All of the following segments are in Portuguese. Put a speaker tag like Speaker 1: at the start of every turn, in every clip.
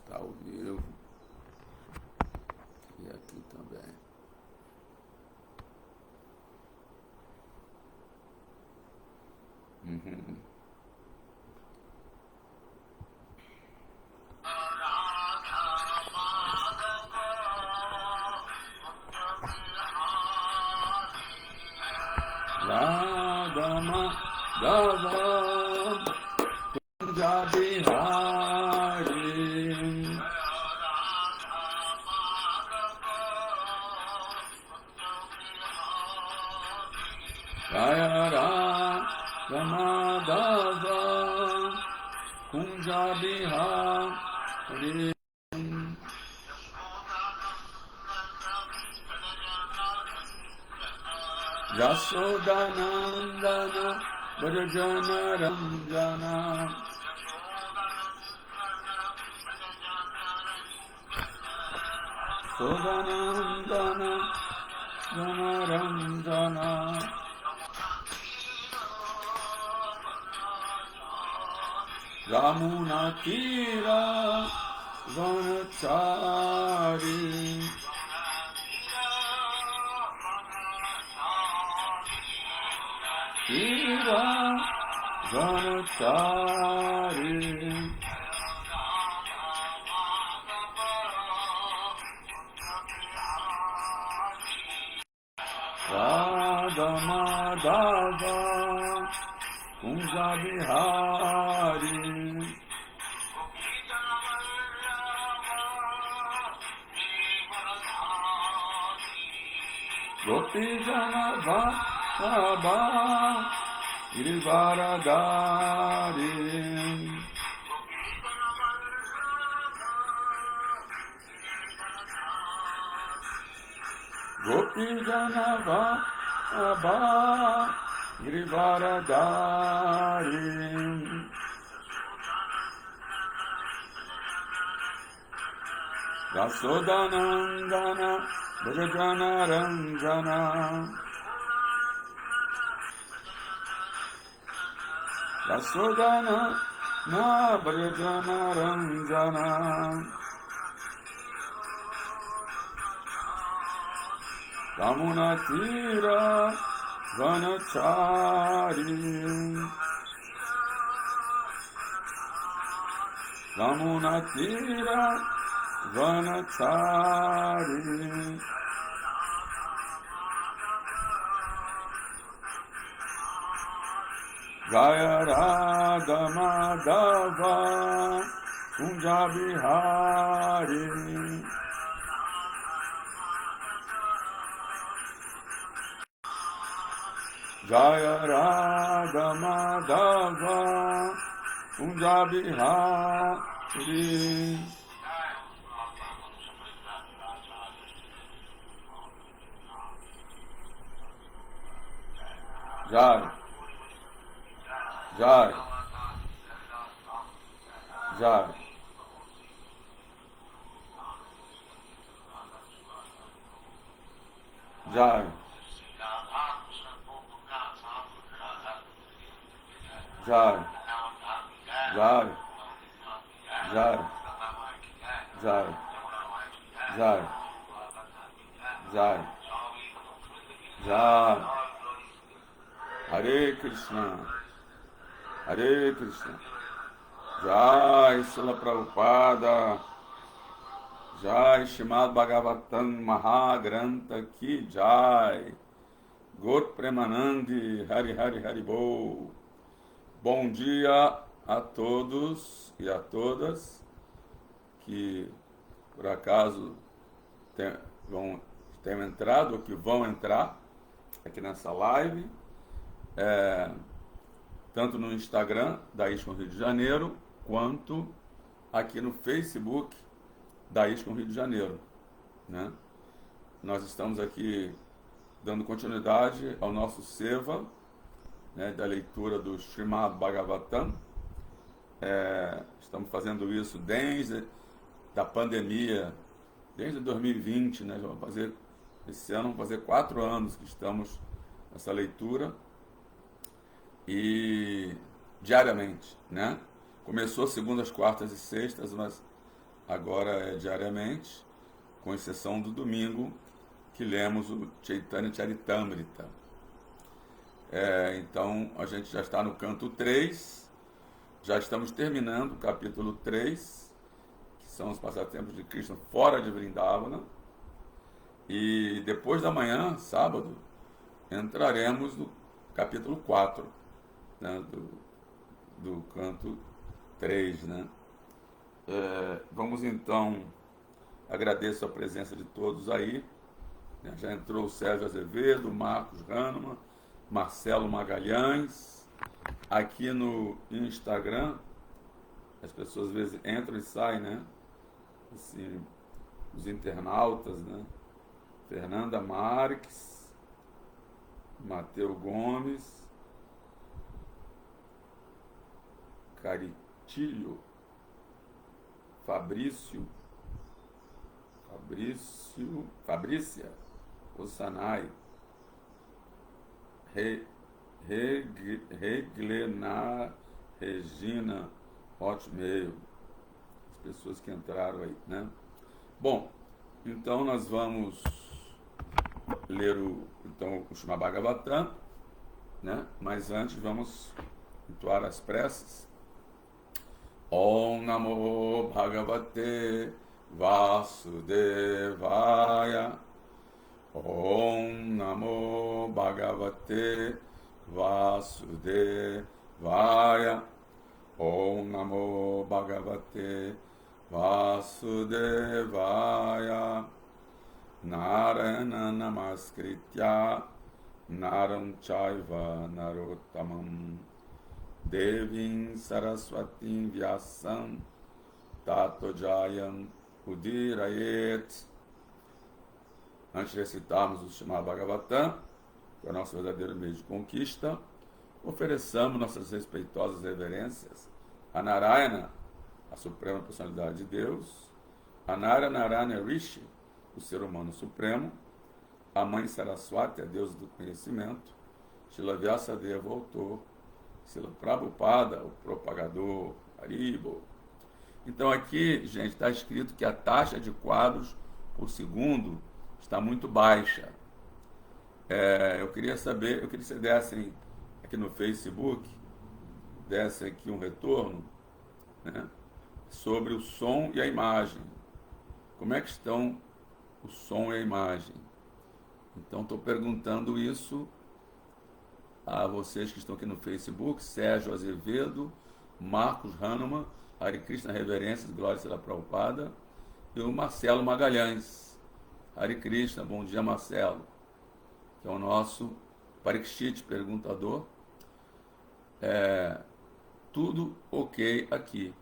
Speaker 1: Tá ao vivo. E aqui também. Uhum. Radha Madhava Kunja Bihari Jaya Radha Madhava Kunja Bihari Yashodanandana Vrajana Ranjana Sodanandana Jana Ranjana Ramuna Tira Vanachari Tira Vanachari Radha Madhava Kunja Bihari Gopi Jana Bhava Girivaradari Gopi Jana Bhava Girivaradari Yasodanandana Vrajana Ranjana Yasodana Na Vrajana Ranjana Ramuna Tira Vanachari Ramuna Tira Vanachari Jaya Radha Madhava Kunja Bihari Jaya Radha Madhava Kunja Bihari Jai Jai Jai Jai Jai Jai Jai Jai Jai Jai Jai Hare Krishna Hare Krishna Jai Srila Prabhupada Jai Srimad Bhagavatam Mahagrantha Ki Jai Gaur Premanandi Hari Hari Hari Bol. Bom dia a todos e a todas que por acaso tenham entrado ou que vão entrar aqui nessa live, tanto no Instagram da ISCOM Rio de Janeiro, quanto aqui no Facebook da ISCOM Rio de Janeiro, né? Nós estamos aqui dando continuidade ao nosso Seva, né, da leitura do Srimad Bhagavatam. Estamos fazendo isso desde a pandemia, desde 2020, né? Já vamos fazer, esse ano vamos fazer 4 anos que estamos nessa leitura, e diariamente, né? Começou segundas, quartas e sextas, mas agora é diariamente, com exceção do domingo, que lemos o Chaitanya Charitamrita. Então, a gente já está no canto 3, já estamos terminando o capítulo 3, que são os passatempos de Krishna fora de Vrindavana, e depois da manhã, sábado, entraremos no capítulo 4, né, do canto 3, né? Vamos então, agradeço a presença de todos aí, né? Já entrou o Sérgio Azevedo, Marcos Hahnemann, Marcelo Magalhães. Aqui no Instagram, as pessoas às vezes entram e saem, né? Assim, os internautas, né? Fernanda Marques, Mateus Gomes, Caritilho, Fabrícia, Ossanai, Reglenar, Regina, Hotmail, as pessoas que entraram aí, né? Bom, então nós vamos ler o Srimad Bhagavatam, né? Mas antes vamos entoar as preces. Om Namo Bhagavate Vasudevaya. Om Namo Bhagavate Vasudevaya. Om Namo Bhagavate Vasudevaya. Narayana Namaskritya Naram Chaiva Narottamam Devim Saraswatim Vyasam Tato Jayam Udirayet. Antes de recitarmos o Srimad Bhagavatam, que é o nosso verdadeiro meio de conquista, ofereçamos nossas respeitosas reverências a Narayana, a Suprema Personalidade de Deus, a Narayana Rishi, o ser humano supremo, a Mãe Saraswati, a deusa do conhecimento, Srila Vyasadeva, o autor, Srila Prabhupada, o propagador, Haribo. Então aqui, gente, está escrito que a taxa de quadros por segundo está muito baixa. Eu queria que vocês dessem aqui no Facebook, dessem aqui um retorno, né, sobre o som e a imagem. Como é que estão o som e a imagem? Então estou perguntando isso a vocês que estão aqui no Facebook, Sérgio Azevedo, Marcos Hahnemann, Hare Krishna Reverências, Glória Sela Prabhupada, e o Marcelo Magalhães. Hare Krishna, bom dia Marcelo, que é o nosso Parikshit perguntador. Tudo ok aqui.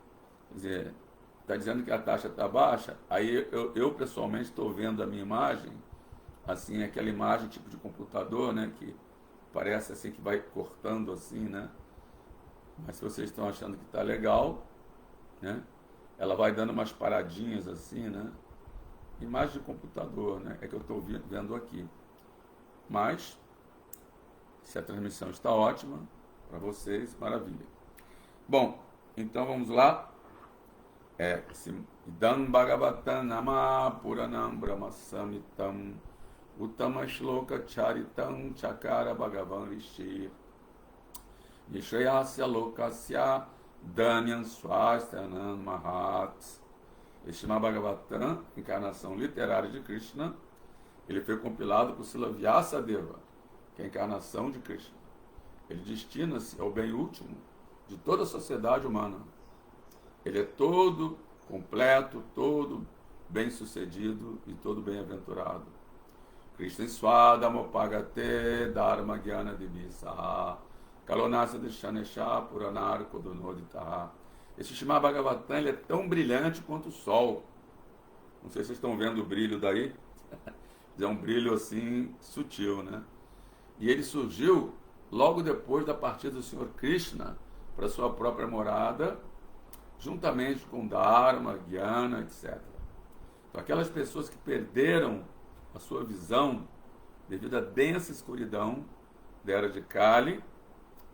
Speaker 1: Quer dizer, está dizendo que a taxa está baixa, aí eu pessoalmente estou vendo a minha imagem, assim, aquela imagem tipo de computador, né, que parece assim que vai cortando assim, né? Mas se vocês estão achando que está legal, né? Ela vai dando umas paradinhas assim, né? Imagem de computador, né? É que eu estou vendo aqui. Mas, se a transmissão está ótima para vocês, maravilha. Bom, então vamos lá. Idam Bhagavatam Nama Puranam Brahma Samitam Uttama Shloka Charitam Chakara Bhagavan Rishi Nishayasya Lokasya Dhanyan Swasthanam Mahat. Este Bhagavatam, encarnação literária de Krishna, ele foi compilado por Srila Vyasadeva, que é a encarnação de Krishna. Ele destina-se ao bem último de toda a sociedade humana. Ele é todo completo, todo bem-sucedido e todo bem-aventurado. Krishna Swadamopagate Dharma Gyana Divisaha Kalonasa Deshanesha Puranar Kodunoditaha. Esse Srimad Bhagavatam, ele é tão brilhante quanto o sol. Não sei se vocês estão vendo o brilho daí. É um brilho assim sutil, né? E ele surgiu logo depois da partida do Senhor Krishna para sua própria morada, juntamente com Dharma, Gyana, etc. Então, aquelas pessoas que perderam a sua visão devido à densa escuridão da era de Kali,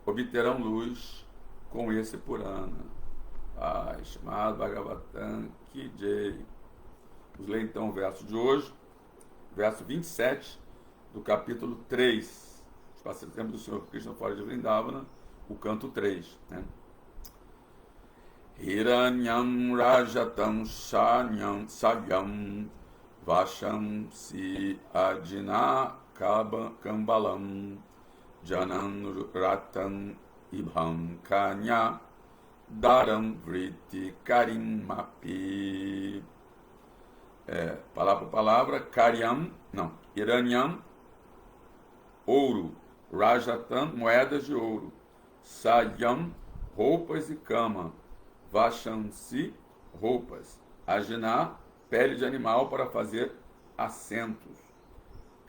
Speaker 1: obterão luz com esse Purana. Srimad Bhagavatam Ki Jai. Vamos ler então o verso de hoje, verso 27 do capítulo 3, os passatempos do Senhor Krishna fora de Vrindavana, o canto 3, né? Hiranyam Rajatam Shanyam Sagyam Vasham Si Adina Kambalam Janan Ratan Ibham Kanya Daram Vriti Karim Mapi. Palavra por palavra, Karyam, não, Hiranyam, ouro, Rajatan, moedas de ouro, Sagyam, roupas e cama, Vashansi, roupas, Ajna, pele de animal para fazer assentos,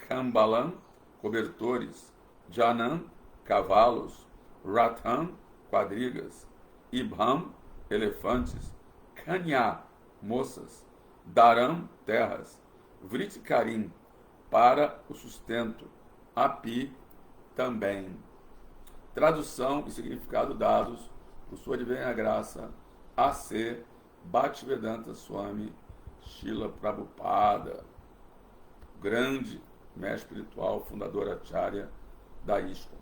Speaker 1: Kambalam, cobertores, Janan, cavalos, Ratan, quadrigas, Ibham, elefantes, Kanya, moças, Daram, terras, Vritikarim, para o sustento, Api, também. Tradução e significado dados por sua divina graça, A.C. Bhaktivedanta Swami Srila Prabhupada, grande mestre espiritual, fundador acharya da ISKCON.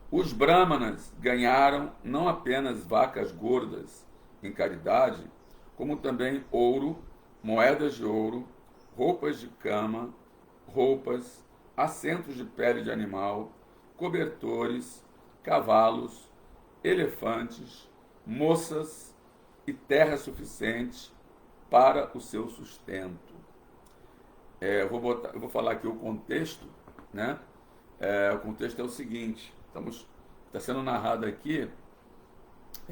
Speaker 1: Os brahmanas ganharam não apenas vacas gordas em caridade, como também ouro, moedas de ouro, roupas de cama, roupas, assentos de pele de animal, cobertores, cavalos, elefantes, moças e terra suficiente para o seu sustento. Eu vou falar aqui o contexto, né? O contexto é o seguinte: está sendo narrado aqui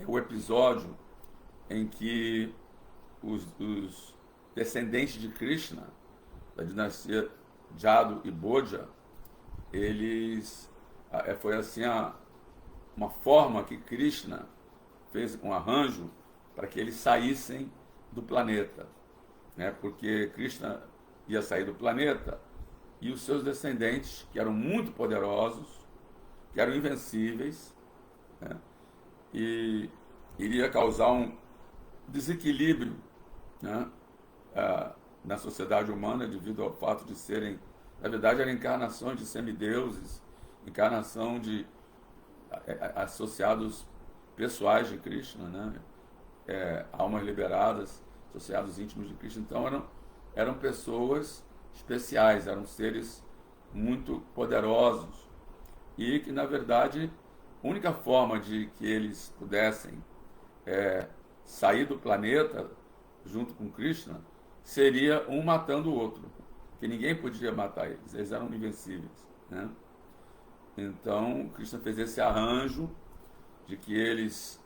Speaker 1: o episódio em que os descendentes de Krishna, da dinastia Jadu e Bhoja, eles foi assim uma forma que Krishna fez um arranjo para que eles saíssem do planeta, né? Porque Krishna ia sair do planeta e os seus descendentes, que eram muito poderosos, que eram invencíveis, né? E iria causar um desequilíbrio, né, na sociedade humana devido ao fato de serem, na verdade, eram encarnações de semideuses, encarnação de associados pessoais de Krishna, né, almas liberadas, associados íntimos de Krishna. Então eram pessoas especiais, eram seres muito poderosos e que, na verdade, a única forma de que eles pudessem sair do planeta junto com Krishna seria um matando o outro, que ninguém podia matar eles, eles eram invencíveis, né? Então Krishna fez esse arranjo de que eles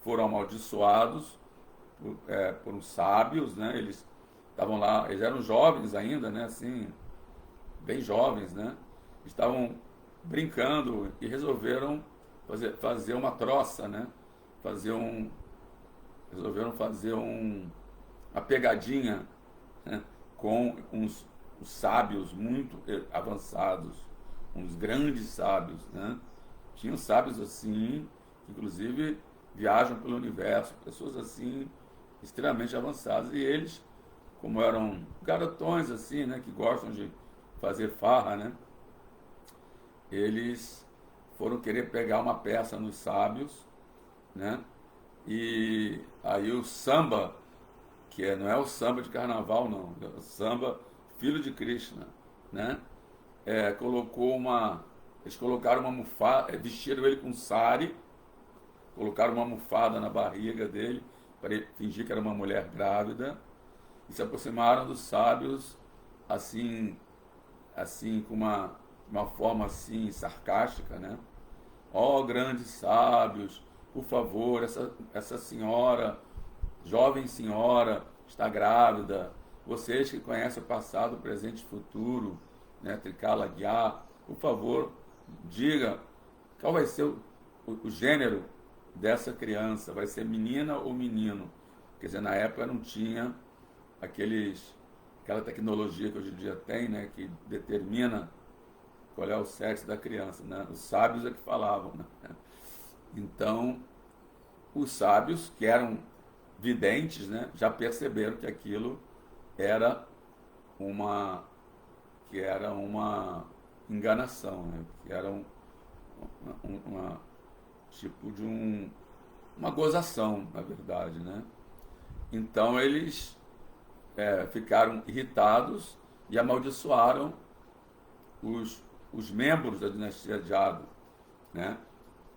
Speaker 1: foram amaldiçoados por uns sábios, né? Eles estavam lá, eles eram jovens ainda, né? Assim, bem jovens, né? Estavam brincando e resolveram fazer uma troça, né? Resolveram fazer uma pegadinha, né, com uns sábios muito avançados, uns grandes sábios, né? Tinham sábios assim, que inclusive viajam pelo universo, pessoas assim extremamente avançadas, e eles, como eram garotões assim, né, que gostam de fazer farra, né? Eles foram querer pegar uma peça nos sábios, né? E aí o samba, que não é o samba de carnaval, não, é o samba filho de Krishna, né? Eles colocaram uma almofada, vestiram ele com sari, colocaram uma almofada na barriga dele para ele fingir que era uma mulher grávida e se aproximaram dos sábios assim com uma forma assim sarcástica, né? Ó, grandes sábios, por favor, essa senhora, jovem senhora, está grávida. Vocês que conhecem o passado, o presente e o futuro, né, Trikala Gya, por favor, diga qual vai ser o gênero dessa criança. Vai ser menina ou menino? Quer dizer, na época não tinha aquela tecnologia que hoje em dia tem, né, que determina qual é o sexo da criança, né? Os sábios é que falavam, né? Então, os sábios, que eram videntes, né, já perceberam que aquilo era uma, enganação, né, que era tipo de uma gozação, na verdade, né? Então eles ficaram irritados e amaldiçoaram os membros da dinastia de Ado, né?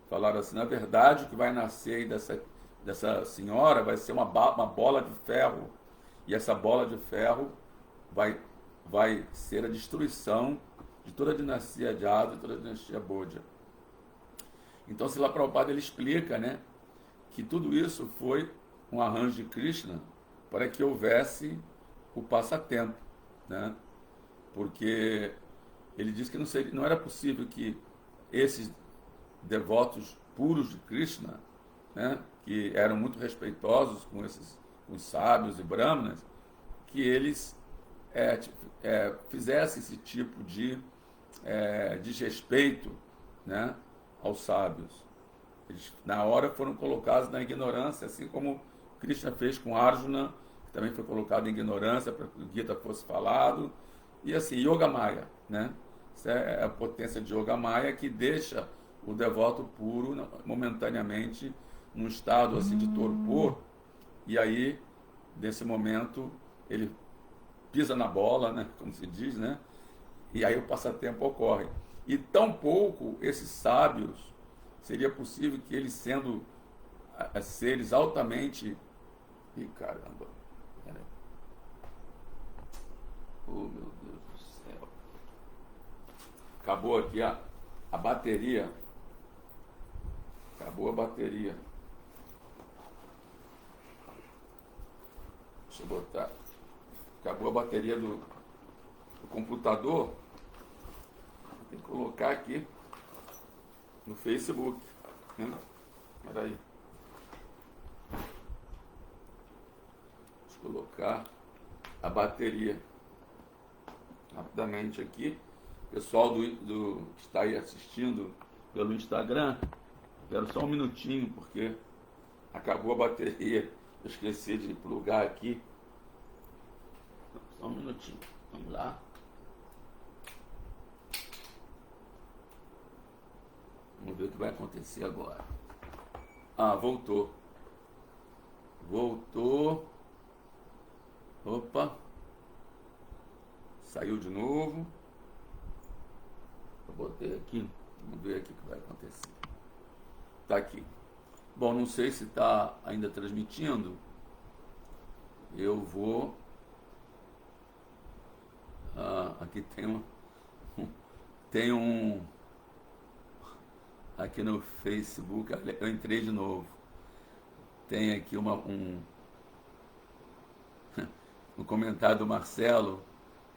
Speaker 1: Falaram assim, na verdade, o que vai nascer aí dessa senhora vai ser uma bola de ferro, e essa bola de ferro vai ser a destruição de toda a dinastia de Ado e toda a dinastia Bodha. Então, Srila Prabhupada ele explica, né, que tudo isso foi um arranjo de Krishna para que houvesse o passatempo, né? Porque ele diz que não era possível que esses devotos puros de Krishna, né, que eram muito respeitosos com os sábios e brahmanas, que eles fizessem esse tipo de desrespeito, né, aos sábios. Eles, na hora, foram colocados na ignorância, assim como Krishna fez com Arjuna, que também foi colocado em ignorância para que o Gita fosse falado. E assim, Yoga Maya, né? Essa é a potência de Yoga Maya que deixa o devoto puro momentaneamente num estado assim de torpor, e aí, nesse momento, ele pisa na bola, né? Como se diz, né? E aí o passatempo ocorre. E tampouco esses sábios, seria possível que eles, sendo seres altamente... Ih, caramba! Peraí. Oh, meu Deus do céu! Acabou aqui a bateria. Acabou a bateria. Deixa eu botar. Acabou a bateria do computador. Tem que colocar aqui no Facebook, né? Espera aí. Deixa eu colocar a bateria rapidamente aqui. Pessoal que está aí assistindo pelo Instagram, quero só um minutinho, porque acabou a bateria. Eu esqueci de plugar aqui. Só um minutinho. Vamos lá. Vamos ver o que vai acontecer agora. Ah, voltou. Voltou. Opa. Saiu de novo. Eu botei aqui. Vamos ver aqui o que vai acontecer. Tá aqui. Bom, não sei se está ainda transmitindo. Eu vou... aqui tem um... Aqui no Facebook, eu entrei de novo. Tem aqui um comentário do Marcelo.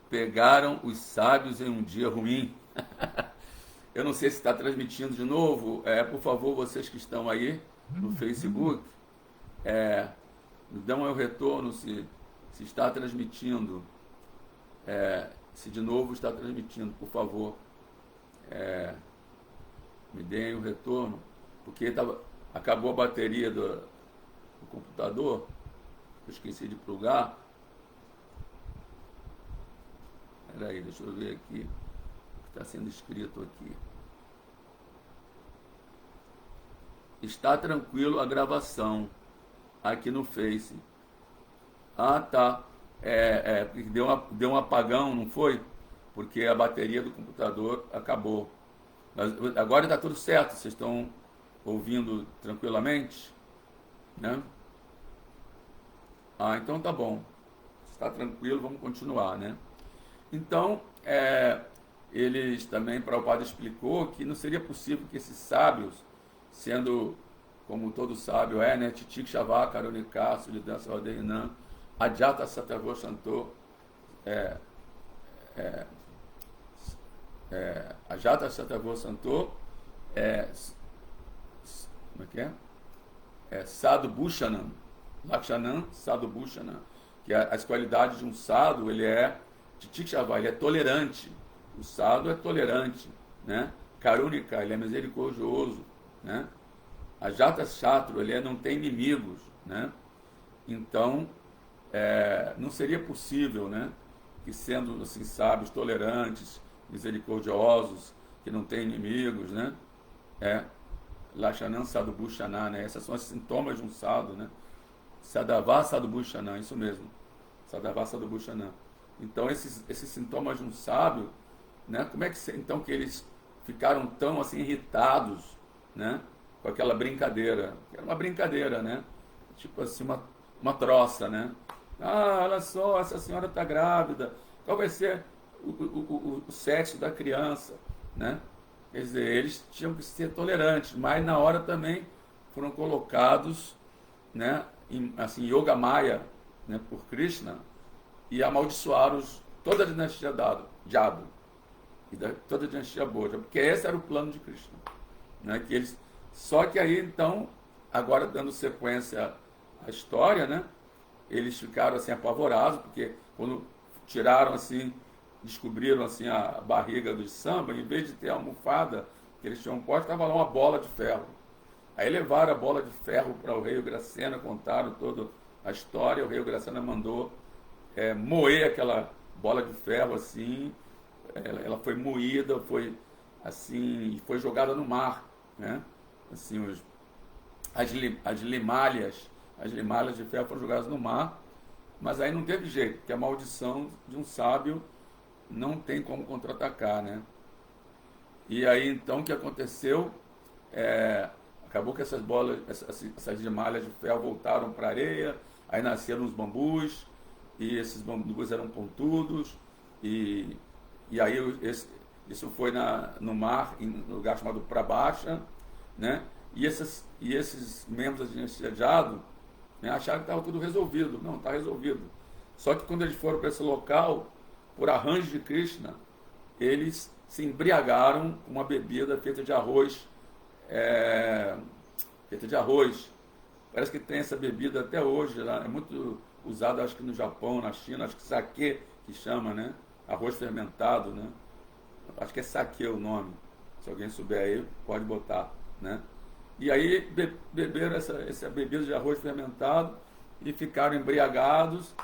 Speaker 1: Pegaram os sábios em um dia ruim. Eu não sei se está transmitindo de novo. Por favor, vocês que estão aí no Facebook, me dão um retorno se está transmitindo. Se de novo está transmitindo, por favor. Me deem o retorno, porque acabou a bateria do computador. Eu esqueci de plugar. Espera aí, deixa eu ver aqui o que está sendo escrito aqui. Está tranquilo a gravação aqui no Face. Ah, tá. Deu um apagão, não foi? Porque a bateria do computador acabou. Mas agora está tudo certo, vocês estão ouvindo tranquilamente, né? Ah, então tá bom. Está tranquilo, vamos continuar, né? Então, eles também, Prabhupada explicou que não seria possível que esses sábios, sendo, como todo sábio né? Titik Shavá, Karunika, Sulidansa Roderinan, Adjata Satavoshanto, Ajata Satavoshanto, como é que é? Sadhu Bhushanam, Lakshanam Sadhu Bhushanam, que as qualidades de um sadhu, ele é Titik Shavá, ele é tolerante. O sadhu é tolerante, né? Karunika, ele é misericordioso, né? Ajatasattu, ele não tem inimigos, né? Então, não seria possível, né, que sendo assim sábios, tolerantes, misericordiosos, que não têm inimigos, né? Lachanan Sadhubhushaná, né? Esses são os sintomas de um sadhu, né? Sadhava Sadhubhushaná, isso mesmo. Sadhava Sadhubhushaná. Então, esses sintomas de um sábio, né? Como é que então que eles ficaram tão assim irritados, né? Com aquela brincadeira? Era uma brincadeira, né? Tipo assim, uma troça, né? Ah, olha só, essa senhora está grávida. Qual vai ser o sexo da criança, né? Quer dizer, eles tinham que ser tolerantes, mas na hora também foram colocados, né, assim, Yoga Maya, né, por Krishna, e amaldiçoaram toda a dinastia Jadu e toda a dinastia Bodha, porque esse era o plano de Krishna, né, que eles, só que aí então, agora dando sequência à história, né, eles ficaram assim apavorados, porque quando tiraram assim, descobriram assim a barriga do samba, em vez de ter a almofada que eles tinham posto, estava lá uma bola de ferro. Aí levaram a bola de ferro para o rei Ugrasena, contaram toda a história, o rei Ugrasena mandou moer aquela bola de ferro assim, ela foi moída, foi assim, foi jogada no mar, né? Assim, as limalhas de ferro foram jogadas no mar, mas aí não teve jeito, porque a maldição de um sábio não tem como contra-atacar, né? E aí então o que aconteceu? Acabou que essas bolas, essas malhas de ferro voltaram para a areia, aí nasceram os bambus, e esses bambus eram pontudos, e aí isso foi no mar, no lugar chamado Prabhasha, né? E esses membros da dinastia Jadu, né, acharam que estava tudo resolvido. Não, está resolvido. Só que quando eles foram para esse local, por arranjo de Krishna, eles se embriagaram com uma bebida feita de arroz. Parece que tem essa bebida até hoje. É muito usada, acho que no Japão, na China, acho que sake, que chama, né? Arroz fermentado, né? Acho que é sake o nome. Se alguém souber aí, pode botar, né? E aí beberam essa bebida de arroz fermentado e ficaram embriagados.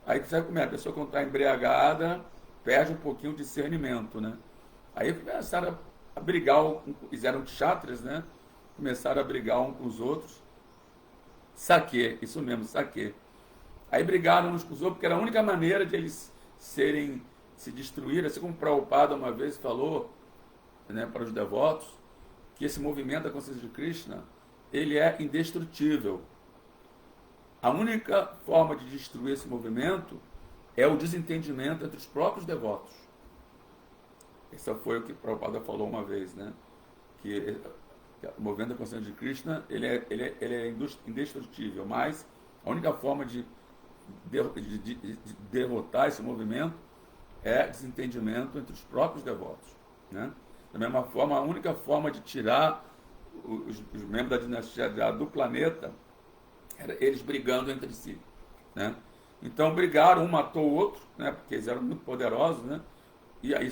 Speaker 1: Aí sabe como é? A pessoa quando está embriagada perde um pouquinho o discernimento, né? Aí começaram a brigar, eles eram kshatras, né? Começaram a brigar uns com os outros. Saque, isso mesmo, saque. Aí brigaram uns com os outros, porque era a única maneira de eles se destruírem, assim como o Prabhupada uma vez falou, né, para os devotos, que esse movimento da consciência de Krishna, ele é indestrutível. A única forma de destruir esse movimento é o desentendimento entre os próprios devotos. Isso foi o que Prabhupada falou uma vez, né? Que o movimento da consciência de Krishna, ele é indestrutível, mas a única forma de derrotar esse movimento é desentendimento entre os próprios devotos, né? Da mesma forma, a única forma de tirar os membros da dinastia do planeta era eles brigando entre si, né? Então brigaram, um matou o outro, né? Porque eles eram muito poderosos, né? E aí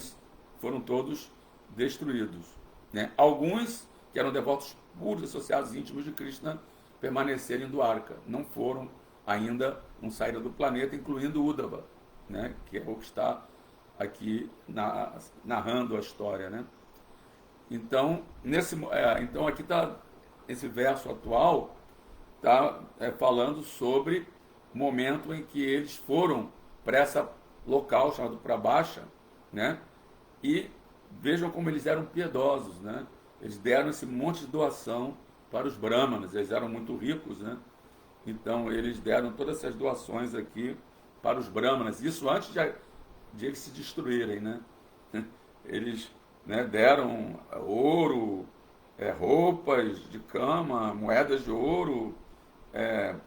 Speaker 1: foram todos destruídos, né? Alguns que eram devotos puros, associados íntimos de Krishna, permaneceram em Dwarka, não foram ainda, não saíram do planeta, incluindo Uddhava, né? Que é o que está aqui narrando a história, né? Então, então aqui está, esse verso atual está falando sobre o momento em que eles foram para esse local chamado Prabhasha, né? E vejam como eles eram piedosos, né? Eles deram esse monte de doação para os brahmanas, eles eram muito ricos, né? Então eles deram todas essas doações aqui para os brahmanas, isso antes de eles se destruírem, né? Eles, né, deram ouro, roupas de cama, moedas de ouro,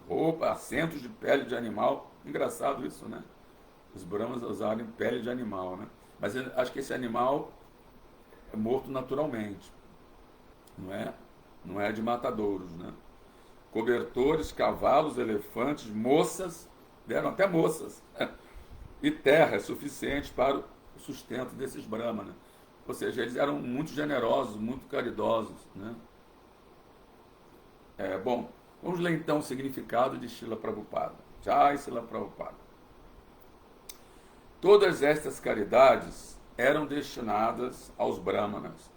Speaker 1: roupa, assentos de pele de animal. Engraçado isso, né? Os brahmanas usarem pele de animal, né? Mas eu acho que esse animal é morto naturalmente, não é de matadouros, né? Cobertores, cavalos, elefantes, moças, deram até moças, e terra é suficiente para o sustento desses brahmanas. Ou seja, eles eram muito generosos, muito caridosos, né? Bom, vamos ler então o significado de Srila Prabhupada. Jai Srila Prabhupada. Todas estas caridades eram destinadas aos brahmanas,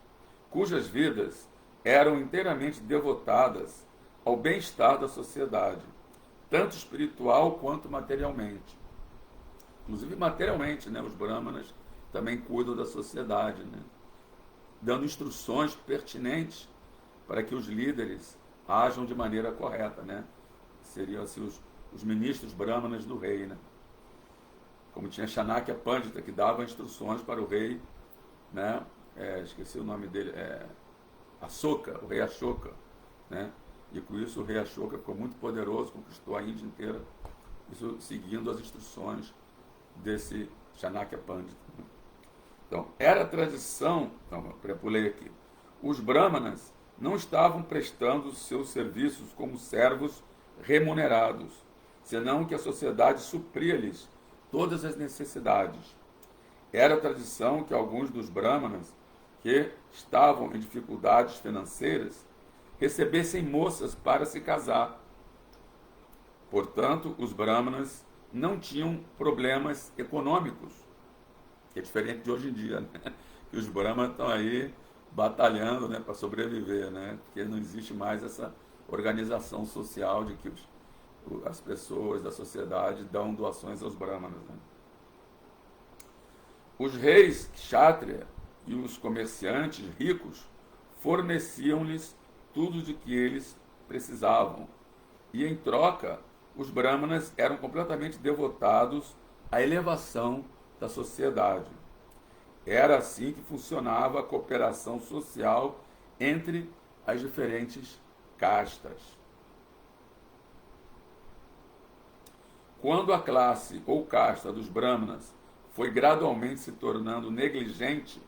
Speaker 1: cujas vidas eram inteiramente devotadas ao bem-estar da sociedade, tanto espiritual quanto materialmente. Inclusive materialmente, né? Os brahmanas também cuidam da sociedade, né? Dando instruções pertinentes para que os líderes ajam de maneira correta, né? Seriam assim os ministros brahmanas do rei, né? Como tinha Chanakya Pandita, que dava instruções para o rei, né? Esqueci o nome dele, Ashoka, o rei Ashoka, né? E com isso o rei Ashoka ficou muito poderoso, conquistou a Índia inteira, isso seguindo as instruções desse Chanakya Pandita. Então, era a tradição, então, eu pulei aqui, os brahmanas não estavam prestando seus serviços como servos remunerados, senão que a sociedade supria-lhes todas as necessidades. Era a tradição que alguns dos brahmanas que estavam em dificuldades financeiras recebessem moças para se casar. Portanto, os brahmanas não tinham problemas econômicos, que é diferente de hoje em dia, né? Que os brahmanas estão aí batalhando, né, para sobreviver, né? Porque não existe mais essa organização social de que as pessoas da sociedade dão doações aos brahmanas, né? Os reis kshatriya e os comerciantes ricos forneciam-lhes tudo de que eles precisavam, e em troca os brahmanas eram completamente devotados à elevação da sociedade. Era assim que funcionava a cooperação social entre as diferentes castas. Quando a classe ou casta dos brahmanas foi gradualmente se tornando negligente,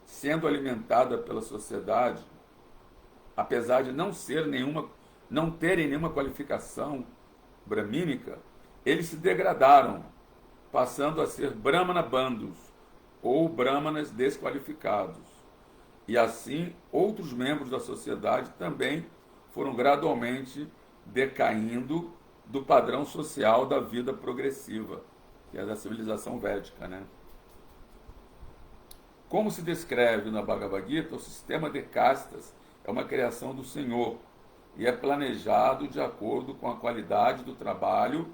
Speaker 1: sendo alimentada pela sociedade, apesar de não terem nenhuma qualificação bramínica, eles se degradaram, passando a ser brahmana bandhus, ou brahmanas desqualificados. E assim, outros membros da sociedade também foram gradualmente decaindo do padrão social da vida progressiva, que é da civilização védica, né? Como se descreve na Bhagavad Gita, o sistema de castas é uma criação do Senhor e é planejado de acordo com a qualidade do trabalho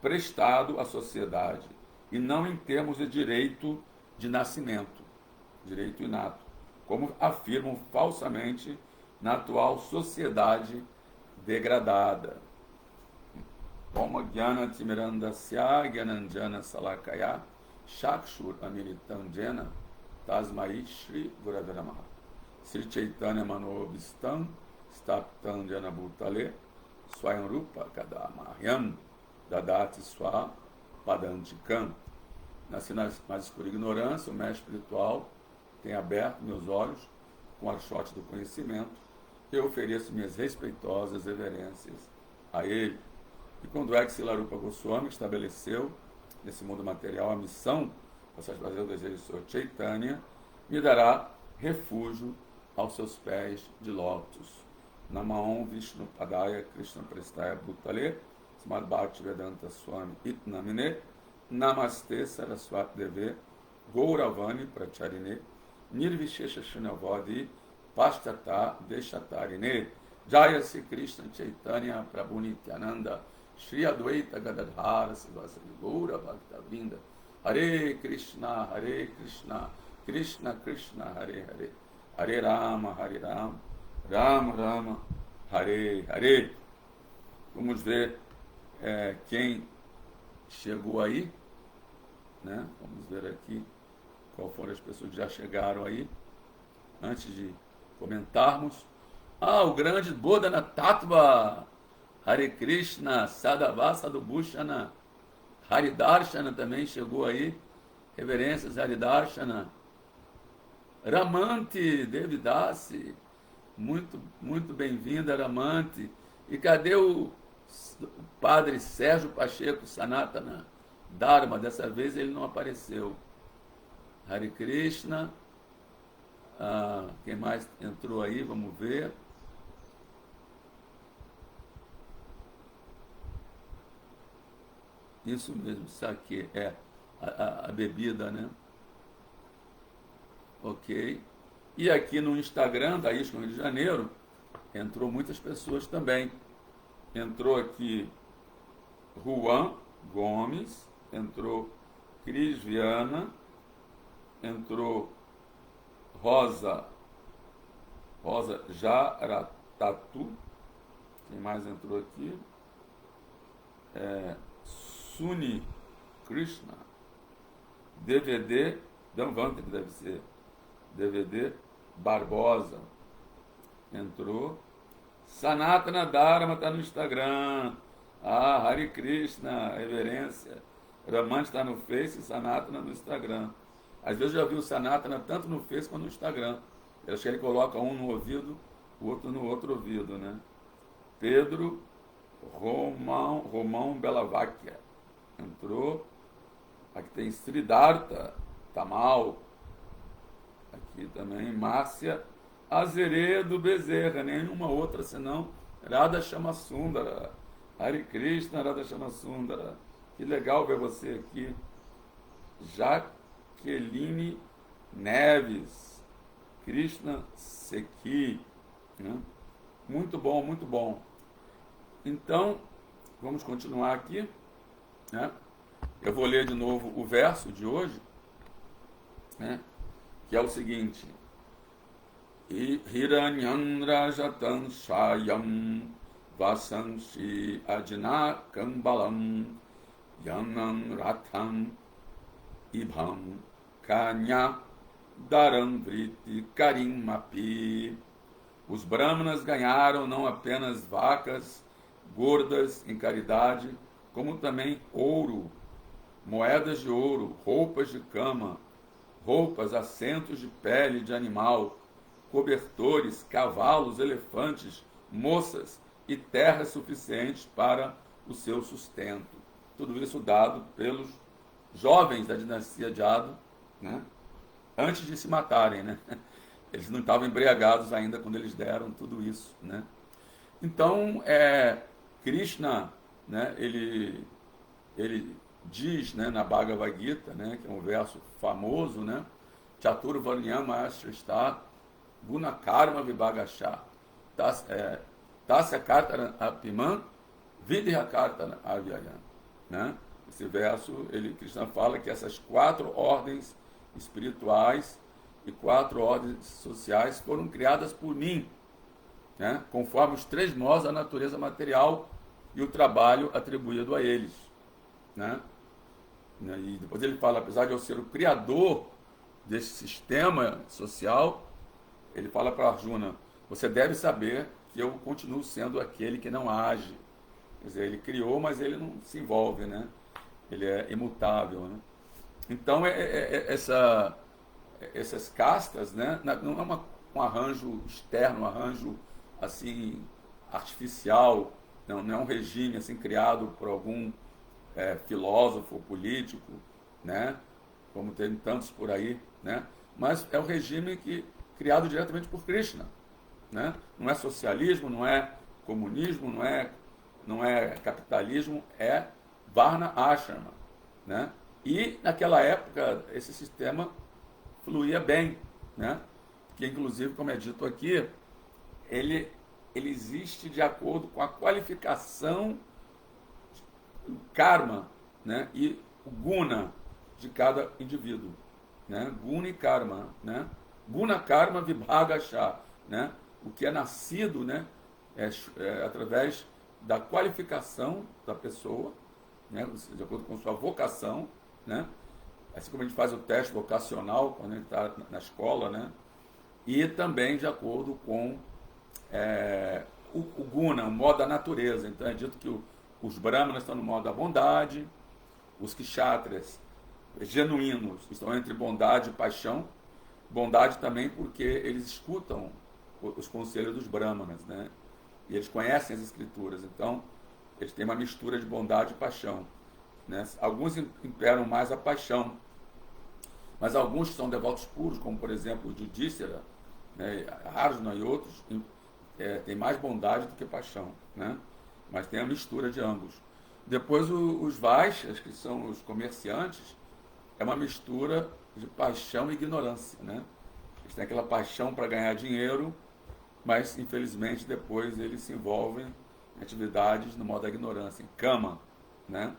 Speaker 1: prestado à sociedade, e não em termos de direito de nascimento, direito inato, como afirmam falsamente na atual sociedade degradada. Om Jnana Timirandasya Gyananjana Salakaya Shakshur Amiritanjena Tasmai Shri Gurave Namaha. Sri Chaitanya Manobhistam Staptam Jana Bhutale Swayam Rupa Kadamahyam Dadati Swa Padantikam. Nasci na mais escura ignorância, o mestre espiritual tem aberto meus olhos com o archote do conhecimento. Eu ofereço minhas respeitosas reverências a ele. E quando é que Silarupa Goswami estabeleceu nesse mundo material a missão para satisfazer o desejo do Senhor Chaitanya, me dará refúgio aos seus pés de lótus. Namaon Vishnu Padaya Krishna Prestaya Bhutale Smad Bhakti Vedanta Swami Itnamine Namaste Saraswati Deve Gauravani Pracharine Nirvishesha Shinavadi Pashtata Deshatarine Jaya Sri Krishna Chaitanya Prabhu Nityananda Shri Advaita Gadadhara Sivasari Gaura Bhakta-vrinda Hare Krishna Krishna Krishna Hare Hare Hare Rama Rama Rama Hare Hare. Vamos ver quem chegou aí, né? Vamos ver aqui qual foram as pessoas que já chegaram aí, antes de comentarmos. O grande Bodhana Tattva, Hare Krishna, Sadhavasa do Bhushana, Haridarshana também chegou aí, reverências Haridarshana, Ramanti Devidasi, muito bem-vinda Ramanti. E cadê o padre Sérgio Pacheco Sanatana Dharma? Dessa vez ele não apareceu. Hare Krishna. Quem mais entrou aí? Vamos ver. Isso mesmo, saque, é a bebida, né? Ok. E aqui no Instagram da Isco Rio de Janeiro, entrou muitas pessoas também. Entrou aqui Juan Gomes, entrou Cris Viana, entrou Rosa Jaratatu, quem mais entrou aqui? Suni Krishna, DVD, Danvante, que deve ser, DVD Barbosa, entrou. Sanatana Dharma está no Instagram. Ah, Hare Krishna, reverência. Raman está no Face, Sanatana no Instagram. Às vezes eu já vi o Sanatana tanto no Face quanto no Instagram. Eu acho que ele coloca um no ouvido, o outro no outro ouvido, né? Pedro Romão Belavacchia entrou. Aqui tem Sridartha Tamal. Aqui também Márcia Azeredo Bezerra, nenhuma outra senão Radha Shamasundara. Hare Krishna, Radha Shamasundara. Que legal ver você aqui. Jaqueline Neves, Krishna Seki, né? Muito bom, muito bom. Então, vamos continuar aqui, né? Eu vou ler de novo o verso de hoje, né? Que é o seguinte: Hiranyan Rajatan Shayam Vasanshi Ajna Kambalam Yanam Ratham Ibham Kanya Daram Vriti Karim Mapi. Os brahmanas ganharam não apenas vacas gordas em caridade, como também ouro, moedas de ouro, roupas de cama, roupas, assentos de pele de animal, cobertores, cavalos, elefantes, moças e terras suficientes para o seu sustento. Tudo isso dado pelos jovens da dinastia de Ado, né? Antes de se matarem, né? Eles não estavam embriagados ainda quando eles deram tudo isso, né? Então, Krishna, né, ele diz, né, na Bhagavad Gita, né, que é um verso famoso, né, Chaturvarnyama Ashrista Gunakarma Vibhagasha Tasya Kartana Apiman Vidya Kartana Avyayam, né? Esse verso, Krishna fala que essas 4 ordens espirituais e 4 ordens sociais foram criadas por mim, né, conforme os 3 modos da natureza material e o trabalho atribuído a eles, né? E depois ele fala, apesar de eu ser o criador desse sistema social, ele fala para Arjuna, você deve saber que eu continuo sendo aquele que não age. Quer dizer, ele criou, mas ele não se envolve, né? Ele é imutável, né? Então, essas castas, né, não é um arranjo externo, um arranjo assim artificial, não é um regime assim criado por algum filósofo político, né, como tem tantos por aí, né, mas é um regime criado diretamente por Krishna, né, não é socialismo, não é comunismo, não é capitalismo, é Varna Ashrama, né, e naquela época esse sistema fluía bem, né, que inclusive, como é dito aqui, ele existe de acordo com a qualificação, o karma, né, e o guna de cada indivíduo, né, guna e karma, né, guna karma vibhagasha, né, o que é nascido, né, através da qualificação da pessoa, né, de acordo com sua vocação, né, assim como a gente faz o teste vocacional quando a gente está na escola, né, e também de acordo com o guna, o modo da natureza. Então é dito que os brahmanas estão no modo da bondade, os kshatras genuínos estão entre bondade e paixão. Bondade também porque eles escutam os conselhos dos brahmanas, né? E eles conhecem as escrituras, então eles têm uma mistura de bondade e paixão, né? Alguns imperam mais a paixão, mas alguns que são devotos puros, como por exemplo o Yudhishthira, né, Arjuna e outros, tem mais bondade do que paixão, né? Mas tem a mistura de ambos. Depois os Vaixas, que são os comerciantes, é uma mistura de paixão e ignorância, né? Eles têm aquela paixão para ganhar dinheiro, mas infelizmente depois eles se envolvem em atividades no modo da ignorância, em kama, né?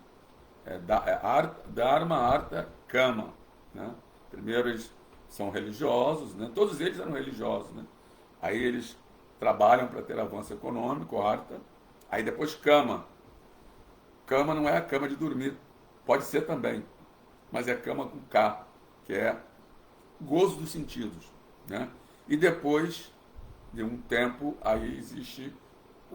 Speaker 1: Dharma, artha, kama, né? Primeiro eles são religiosos, né? Todos eles eram religiosos, né? Aí eles trabalham para ter avanço econômico, artha. Aí depois kama. Cama não é a cama de dormir, pode ser também, mas é cama com K, que é gozo dos sentidos, né? E depois de um tempo, aí existe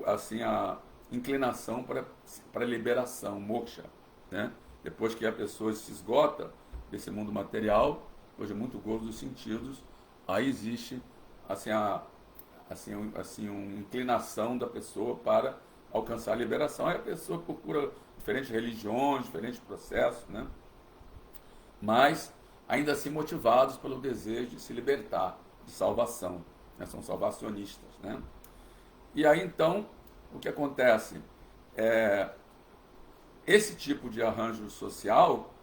Speaker 1: assim a inclinação para liberação, moksha, né? Depois que a pessoa se esgota desse mundo material, hoje é muito gozo dos sentidos, aí existe assim uma inclinação da pessoa para alcançar a liberação. Aí a pessoa procura diferentes religiões, diferentes processos, né? Mas ainda assim motivados pelo desejo de se libertar, de salvação, né? São salvacionistas, né? E aí então o que acontece é esse tipo de arranjo social,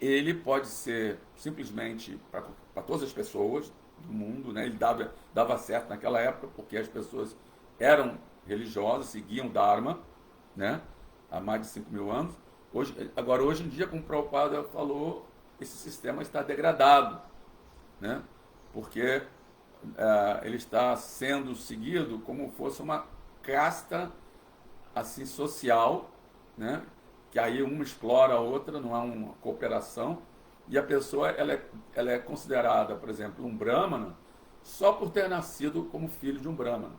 Speaker 1: ele pode ser simplesmente para todas as pessoas do mundo, né? Ele dava certo naquela época porque as pessoas eram religiosas, seguiam Dharma, né? Há mais de 5.000 anos. Hoje em dia, como o Prabhupada falou, esse sistema está degradado, né? Porque ele está sendo seguido como fosse uma casta assim social, né? Que aí uma explora a outra, não há uma cooperação, e a pessoa ela é considerada, por exemplo, um brahmana só por ter nascido como filho de um brahmana.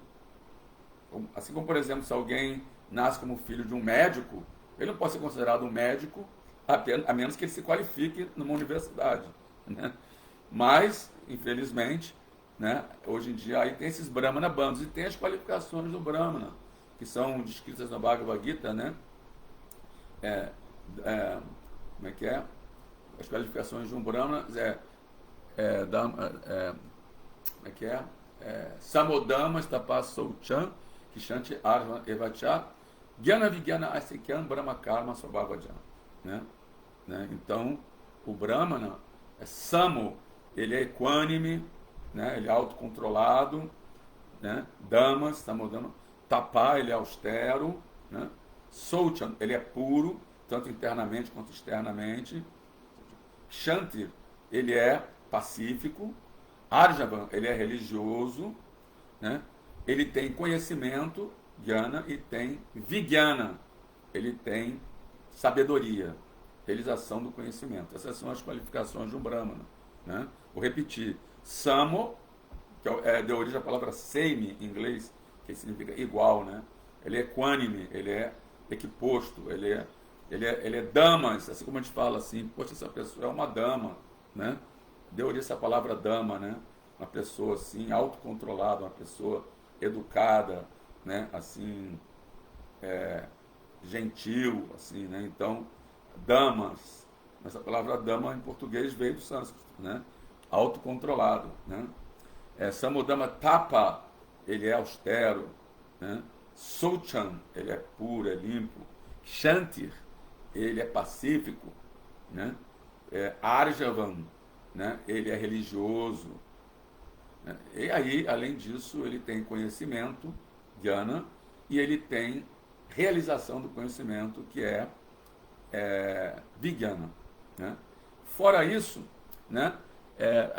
Speaker 1: Assim como, por exemplo, se alguém nasce como filho de um médico, ele não pode ser considerado um médico a menos que ele se qualifique numa universidade, né? Mas, infelizmente, né, hoje em dia aí tem esses brahmana bandos e tem as qualificações do brahmana, que são descritas na Bhagavad Gita, né? Como é que é? As qualificações de um brahmana como é que é? Samodama Tapas Souchan Kishanti Arvan Evacha Gyana Vigyana Asikyan Brahma Karma Swabhavajan, né? Então, o Brahmana é Samo, ele é equânime, né? Ele é autocontrolado, né? Damas, Samodama, Tapa, ele é austero, né? Souchan, ele é puro, tanto internamente quanto externamente. Kshanti, ele é pacífico. Arjavan, ele é religioso, né? Ele tem conhecimento, Jnana, e tem Vigyana, ele tem sabedoria, realização do conhecimento. Essas são as qualificações de um Brahmana, né? Vou repetir. Samo, que deu origem à palavra same em inglês, que significa igual, né? Ele é equânime, ele é equiposto, ele é damas, assim como a gente fala assim, poxa, essa pessoa é uma dama, né? Deu origem essa palavra dama, né? Uma pessoa assim, autocontrolada, uma pessoa educada, né? Assim, gentil, assim, né? Então, damas, essa palavra dama em português veio do sânscrito, né? Autocontrolado, né? Samudama Tapa, ele é austero, né? Souchan, ele é puro, é limpo. Kshantir, ele é pacífico, né? Arjavan, né? Ele é religioso, né? E aí, além disso, ele tem conhecimento, Jnana, e ele tem realização do conhecimento, que é Vigyana, né? Fora isso, né?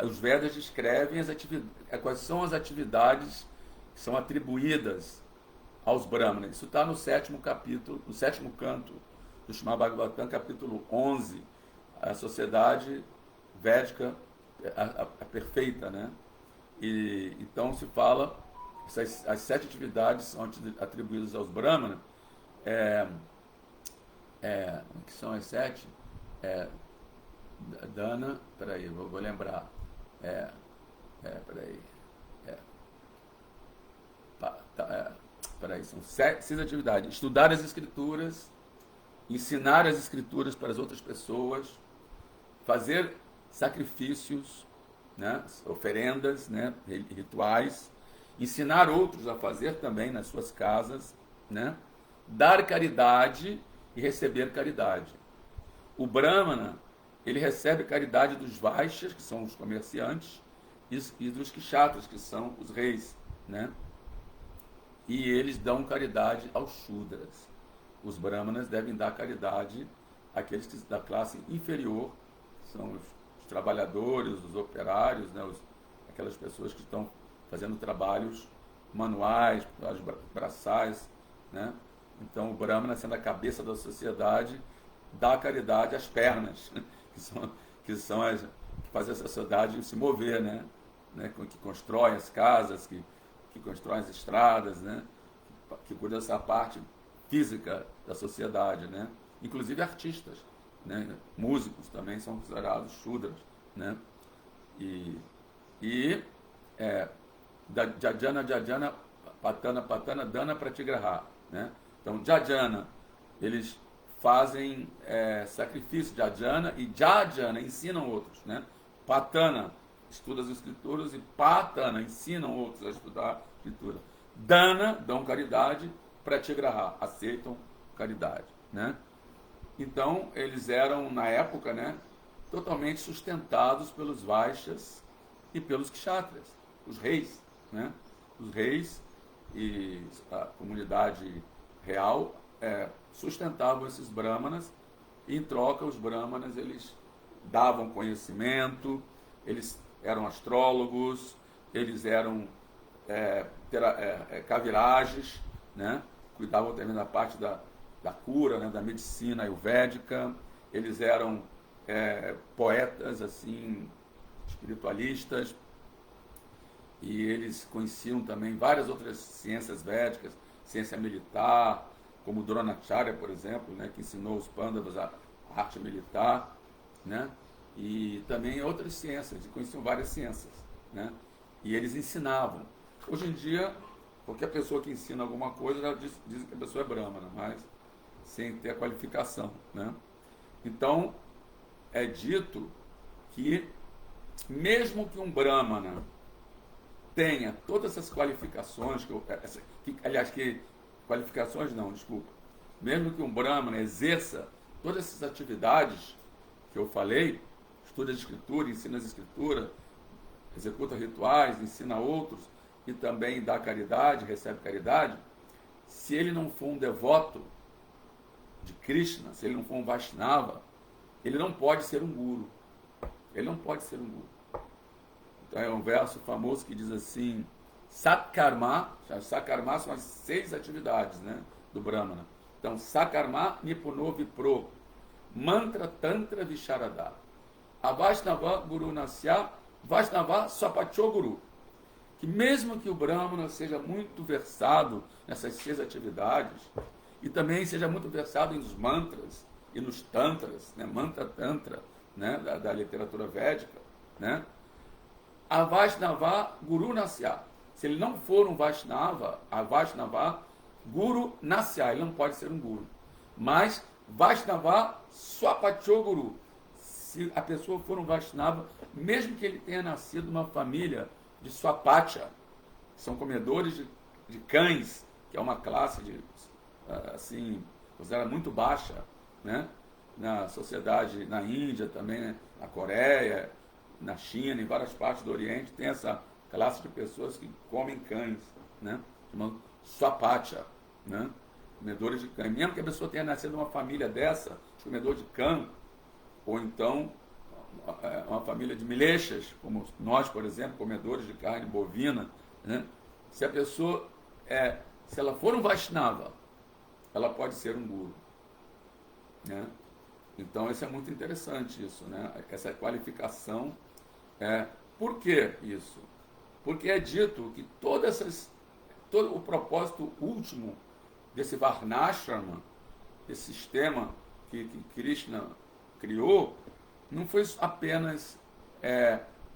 Speaker 1: Os Vedas descrevem quais são as atividades que são atribuídas aos Brahmanas. Isso está no 7º capítulo, no 7º canto do Srimad Bhagavatam, capítulo 11, a sociedade védica a perfeita, né? E então se fala, as 7 atividades são atribuídas aos Brahmanas. Que são as 7? Dana, peraí, vou lembrar. Peraí, são 6 atividades. Estudar as escrituras, ensinar as escrituras para as outras pessoas, fazer sacrifícios, né, oferendas, né, rituais, ensinar outros a fazer também nas suas casas, né, dar caridade e receber caridade. O Brahmana, ele recebe caridade dos Vaixyas, que são os comerciantes, e dos Kshatras, que são os reis, né? E eles dão caridade aos Shudras. Os Brahmanas devem dar caridade àqueles da classe inferior, são os trabalhadores, os operários, né? Aquelas pessoas que estão fazendo trabalhos manuais, braçais, né? Então o Brahmana, sendo a cabeça da sociedade, dá caridade às pernas, que fazem a sociedade se mover, né? Que constroem as casas, que constroem as estradas, né? Que cuida dessa parte física da sociedade, né? Inclusive artistas, né? Músicos também são considerados Shudras, né? Jajana, Patana, Dana Pratigraha, né? Então, Jajana, eles fazem sacrifício, Jajana, e Jajana ensinam outros, né? Patana, estuda as escrituras, e Patana, ensinam outros a estudar a escritura. Dana, dão caridade, Pratigraha, aceitam caridade, né? Então, eles eram, na época, né, totalmente sustentados pelos Vaixyas e pelos Kshatras, os reis, né? Os reis e a comunidade real sustentavam esses Brahmanas, e em troca os Brahmanas eles davam conhecimento, eles eram astrólogos, eles eram kavirages, né? Cuidavam também da parte da cura, né? Da medicina ayurvédica, eles eram poetas assim, espiritualistas, e eles conheciam também várias outras ciências védicas, ciência militar, como Dronacharya, por exemplo, né, que ensinou os Pandavas a arte militar, né, e também outras ciências, e conheciam várias ciências, né, e eles ensinavam. Hoje em dia, qualquer pessoa que ensina alguma coisa, já dizem que a pessoa é brahmana, mas sem ter a qualificação, né. Então, é dito que, mesmo que um brahmana tenha todas essas qualificações, qualificações não, desculpa, mesmo que um brahmana exerça todas essas atividades que eu falei, estuda a escritura, ensina as escrituras, executa rituais, ensina outros, e também dá caridade, recebe caridade, se ele não for um devoto de Krishna, se ele não for um Vaishnava, ele não pode ser um guru. Ele não pode ser um guru. Então é um verso famoso que diz assim: Satkarma são as 6 atividades, né, do Brahmana. Então, Sakarma Nipuno Vipro, Mantra Tantra Visharada, Avaishnava Guru Nasya, Vaishnava Sapacho Guru. Que mesmo que o Brahmana seja muito versado nessas 6 atividades, e também seja muito versado nos mantras e nos tantras, né, mantra tantra, né, da literatura védica, né, a Vaishnava Guru Nasya. Se ele não for um Vaishnava, a Vaishnava Guru Nasya, ele não pode ser um guru. Mas Vaishnava Swapacho Guru. Se a pessoa for um Vaishnava, mesmo que ele tenha nascido numa família de Swapacha, que são comedores de cães, que é uma classe de assim, considerada muito baixa, né? Na sociedade, na Índia também, né? Na Coreia, na China, em várias partes do Oriente, tem essa classe de pessoas que comem cães, né? Chamando Swapacha, né? Comedores de cães. Mesmo que a pessoa tenha nascido numa família dessa, de comedor de cão, ou então uma família de milechas, como nós, por exemplo, comedores de carne bovina, né? Se a pessoa se ela for um Vaishnava, ela pode ser um guru, né? Então isso é muito interessante, isso, né? Essa qualificação. Por que isso? Porque é dito que todo o propósito último desse Varnashrama, desse sistema que Krishna criou, não foi apenas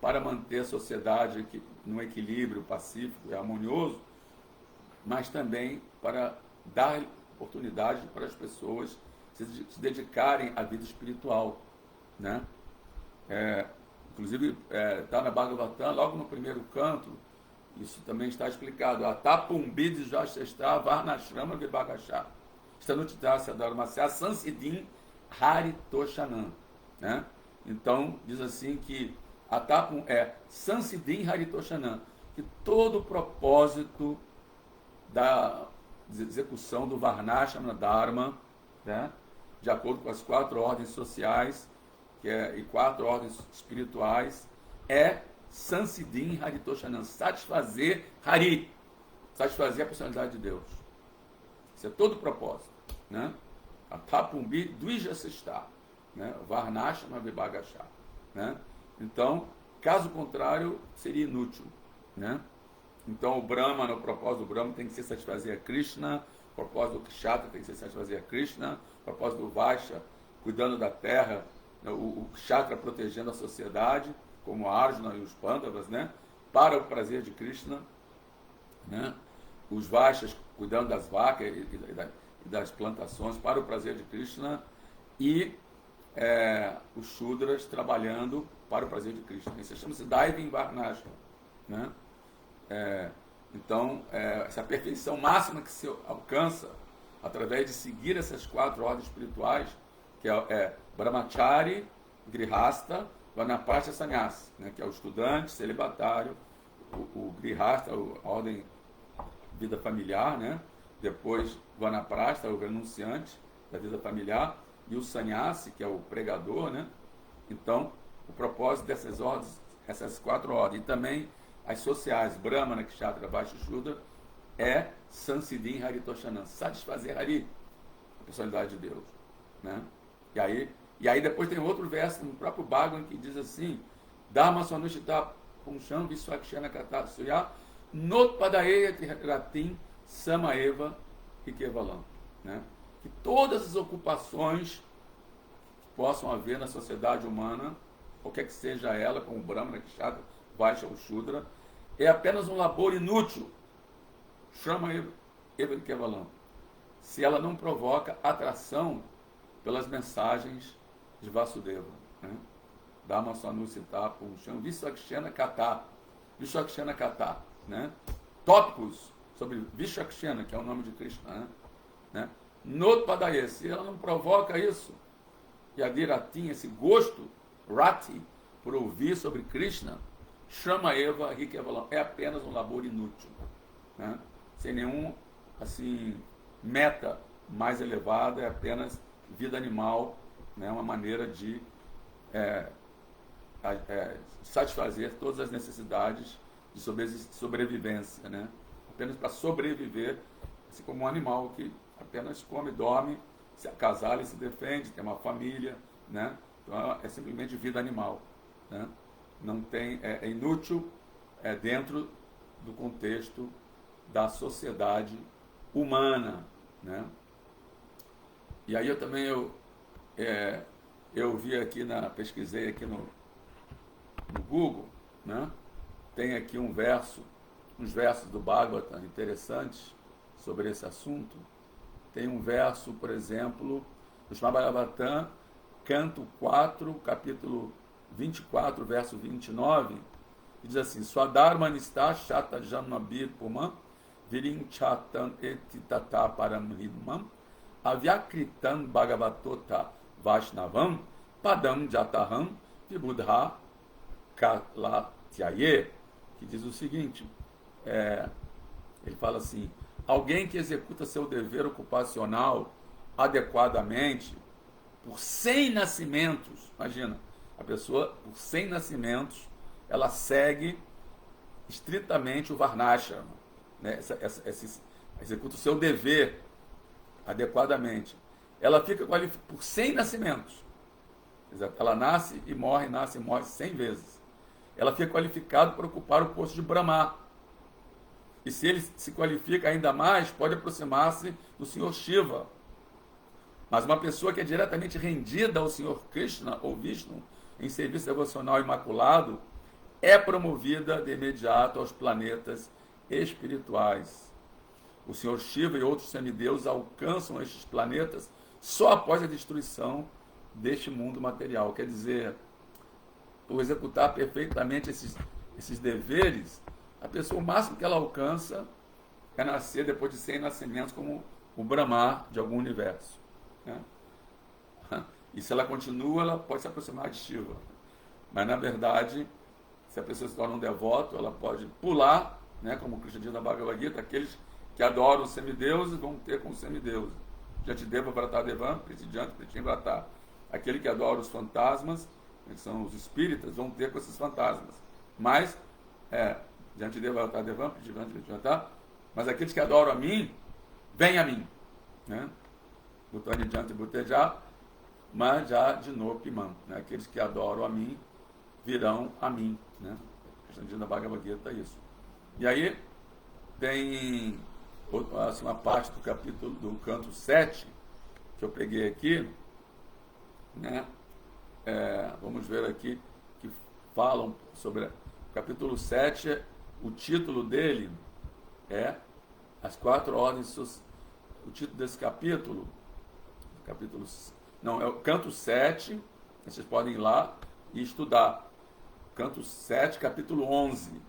Speaker 1: para manter a sociedade num equilíbrio pacífico e harmonioso, mas também para dar oportunidade para as pessoas se dedicarem à vida espiritual, né? Inclusive, está na Bhagavatam, logo no primeiro canto, isso também está explicado. Atapumbid Jashestra Varnashrama Vibhagashá. Stanutitasa Dharmasya Sansiddhim Haritoshanam, né? Então, diz assim que Atapum é Sansiddhim Haritoshanam, que todo o propósito da execução do Varnashrama Dharma, né, de acordo com as 4 ordens sociais e 4 ordens espirituais, é Sansiddhim Haritoshanam, satisfazer Hari, satisfazer a personalidade de Deus. Isso é todo o propósito, né? Atapumbi Dvijasista, né? Varnashrama Vibhagasha, né? Então, caso contrário, seria inútil, né? Então, o Brahma, o propósito do Brahma tem que ser satisfazer a Krishna, o propósito do Kshatriya tem que ser satisfazer a Krishna, o propósito do Vaishya, cuidando da terra, o Kshatriya protegendo a sociedade, como a Arjuna e os Pandavas, né? Para o prazer de Krishna, né? Os Vaishyas cuidando das vacas e das plantações para o prazer de Krishna, e os Shudras trabalhando para o prazer de Krishna. Isso chama-se Daivim Varnashrama, né? Então, essa perfeição máxima que se alcança através de seguir essas 4 ordens espirituais, que é Brahmachari, Grihasta, Vanapashya, Sannyasi, né? Que é o estudante, celibatário, o Grihasta, a ordem vida familiar, né? Depois Vanaprastha, o renunciante da vida familiar, e o Sannyasi, que é o pregador, né? Então, o propósito dessas ordens, essas 4 ordens, e também as sociais, Brahmana, Kshatriya, Vaishya e Shudra, é Sansiddhim Haritoshanam, satisfazer Hari, a personalidade de Deus, né? E aí depois tem outro verso no próprio Bhagavad que diz assim: Dharma Swanushita Punsham Viswakshana Katasuya Notpadaeyati Ratim Samaeva Rikevalam, né? Que todas as ocupações que possam haver na sociedade humana, qualquer que seja ela, como Brahmana, Kshatriya, Vaishya ou Shudra, é apenas um labor inútil, chama Eva Rikevalam, se ela não provoca atração pelas mensagens de Vasudeva, né? Dhamma Swanusita Punsham Viswakshana Kata, Viswakshana Kata, né? Tópicos sobre Vishwakshana, que é o nome de Krishna, né? Notpadaya, se ela não provoca isso, e a Diratim, esse gosto, Rati, por ouvir sobre Krishna, chama Eva Rikevalam, é apenas um labor inútil, né? Sem nenhum, assim, meta mais elevada, é apenas vida animal, né? Uma maneira de satisfazer todas as necessidades de sobrevivência, né? Apenas para sobreviver, assim como um animal que apenas come, dorme, se acasala e se defende, tem uma família, né? Então é simplesmente vida animal, né? Não tem, é inútil dentro do contexto da sociedade humana, né? E aí eu também eu vi aqui pesquisei aqui no Google, né? Tem aqui uns versos do Bhagavatam interessantes sobre esse assunto. Tem um verso, por exemplo, do Srimad Bhagavatam, canto 4, capítulo 24, verso 29, que diz assim: Swadharma nista shata janmabir pumam virim chatan etitata paramhidmam avyakritam bhagavatota vaishnavam padam jataham vibudha kalatyaye, que diz o seguinte, ele fala assim: alguém que executa seu dever ocupacional adequadamente por 100 nascimentos, imagina, a pessoa por 100 nascimentos, ela segue estritamente o Varnashrama, né? Executa o seu dever adequadamente. Ela fica qualificada por 100 nascimentos. Ela nasce e morre 100 vezes. Ela fica qualificada para ocupar o posto de Brahma. E se ele se qualifica ainda mais, pode aproximar-se do Senhor Shiva. Mas uma pessoa que é diretamente rendida ao Senhor Krishna ou Vishnu, em serviço devocional imaculado, é promovida de imediato aos planetas espirituais. O Senhor Shiva e outros semideuses alcançam estes planetas só após a destruição deste mundo material. Quer dizer, por executar perfeitamente esses deveres, a pessoa, o máximo que ela alcança é nascer depois de 100 nascimentos como o bramar de algum universo, né? E se ela continua, ela pode se aproximar de Shiva. Mas, na verdade, se a pessoa se torna um devoto, ela pode pular, né, como o Krishna diz na Bhagavad Gita, aqueles que adoram os semideuses vão ter com os semideuses. Jantideva Vratadevam, Pritidyanta, Pritinvrata. Aquele que adora os fantasmas, que são os espíritas, vão ter com esses fantasmas. Mas, Jantideva Vratadevam, Pritidyanta, Pritinvrata. Mas aqueles que adoram a mim, vêm a mim. Né? Bhutani Janta Bhuteja, mas já de Nopimam. Né? Aqueles que adoram a mim, virão a mim. Né? Krishna diz na Bhagavad Gita isso. E aí, tem uma parte do capítulo do canto 7 que eu peguei aqui, né? Vamos ver aqui que falam sobre o capítulo 7, o título dele é As Quatro Ordens. O título desse capítulo não, é o canto 7, vocês podem ir lá e estudar. Canto 7, capítulo 11.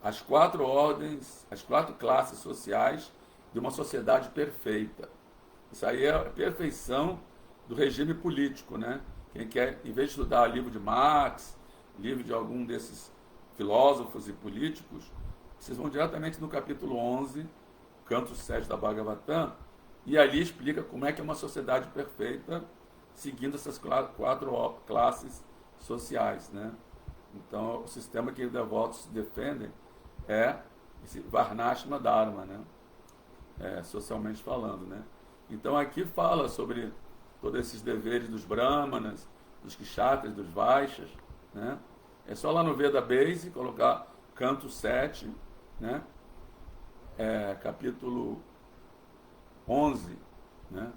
Speaker 1: As quatro ordens, as quatro classes sociais de uma sociedade perfeita. Isso aí é a perfeição do regime político, né? Quem quer, em vez de estudar livro de Marx, livro de algum desses filósofos e políticos, vocês vão diretamente no capítulo 11, canto 7 da Bhagavatam, e ali explica como é que é uma sociedade perfeita, seguindo essas quatro classes sociais, né? Então, o sistema que os devotos defendem é esse Varnashma Dharma, né? Socialmente falando, né? Então aqui fala sobre todos esses deveres dos brahmanas, dos kshatras, dos vaixas, né? É só lá no Veda Base colocar canto 7, né? Capítulo 11, né?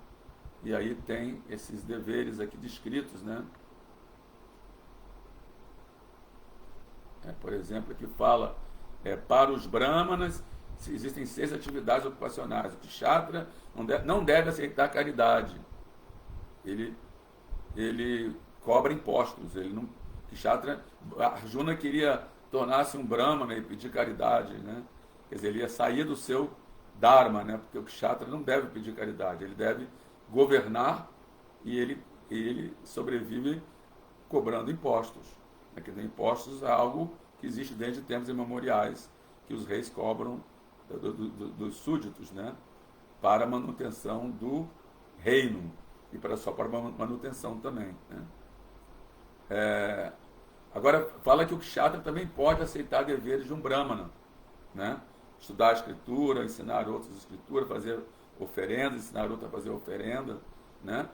Speaker 1: E aí tem esses deveres aqui descritos, né? Por exemplo, aqui fala para os brahmanas existem 6 atividades ocupacionais. O kshatriya não deve aceitar caridade. Ele cobra impostos. Ele não, kshatriya, Arjuna queria tornar-se um brahmana e pedir caridade, né? Quer dizer, ele ia sair do seu dharma, né? Porque o kshatriya não deve pedir caridade. Ele deve governar e ele sobrevive cobrando impostos. Quer dizer, impostos é algo que existe desde tempos imemoriais, que os reis cobram dos súditos, né? Para a manutenção do reino e para a sua própria manutenção também, né? Agora, fala que o kshatriya também pode aceitar deveres de um brahmana, né? Estudar a escritura, ensinar outros a escritura, fazer oferendas, ensinar outros a fazer oferenda, né?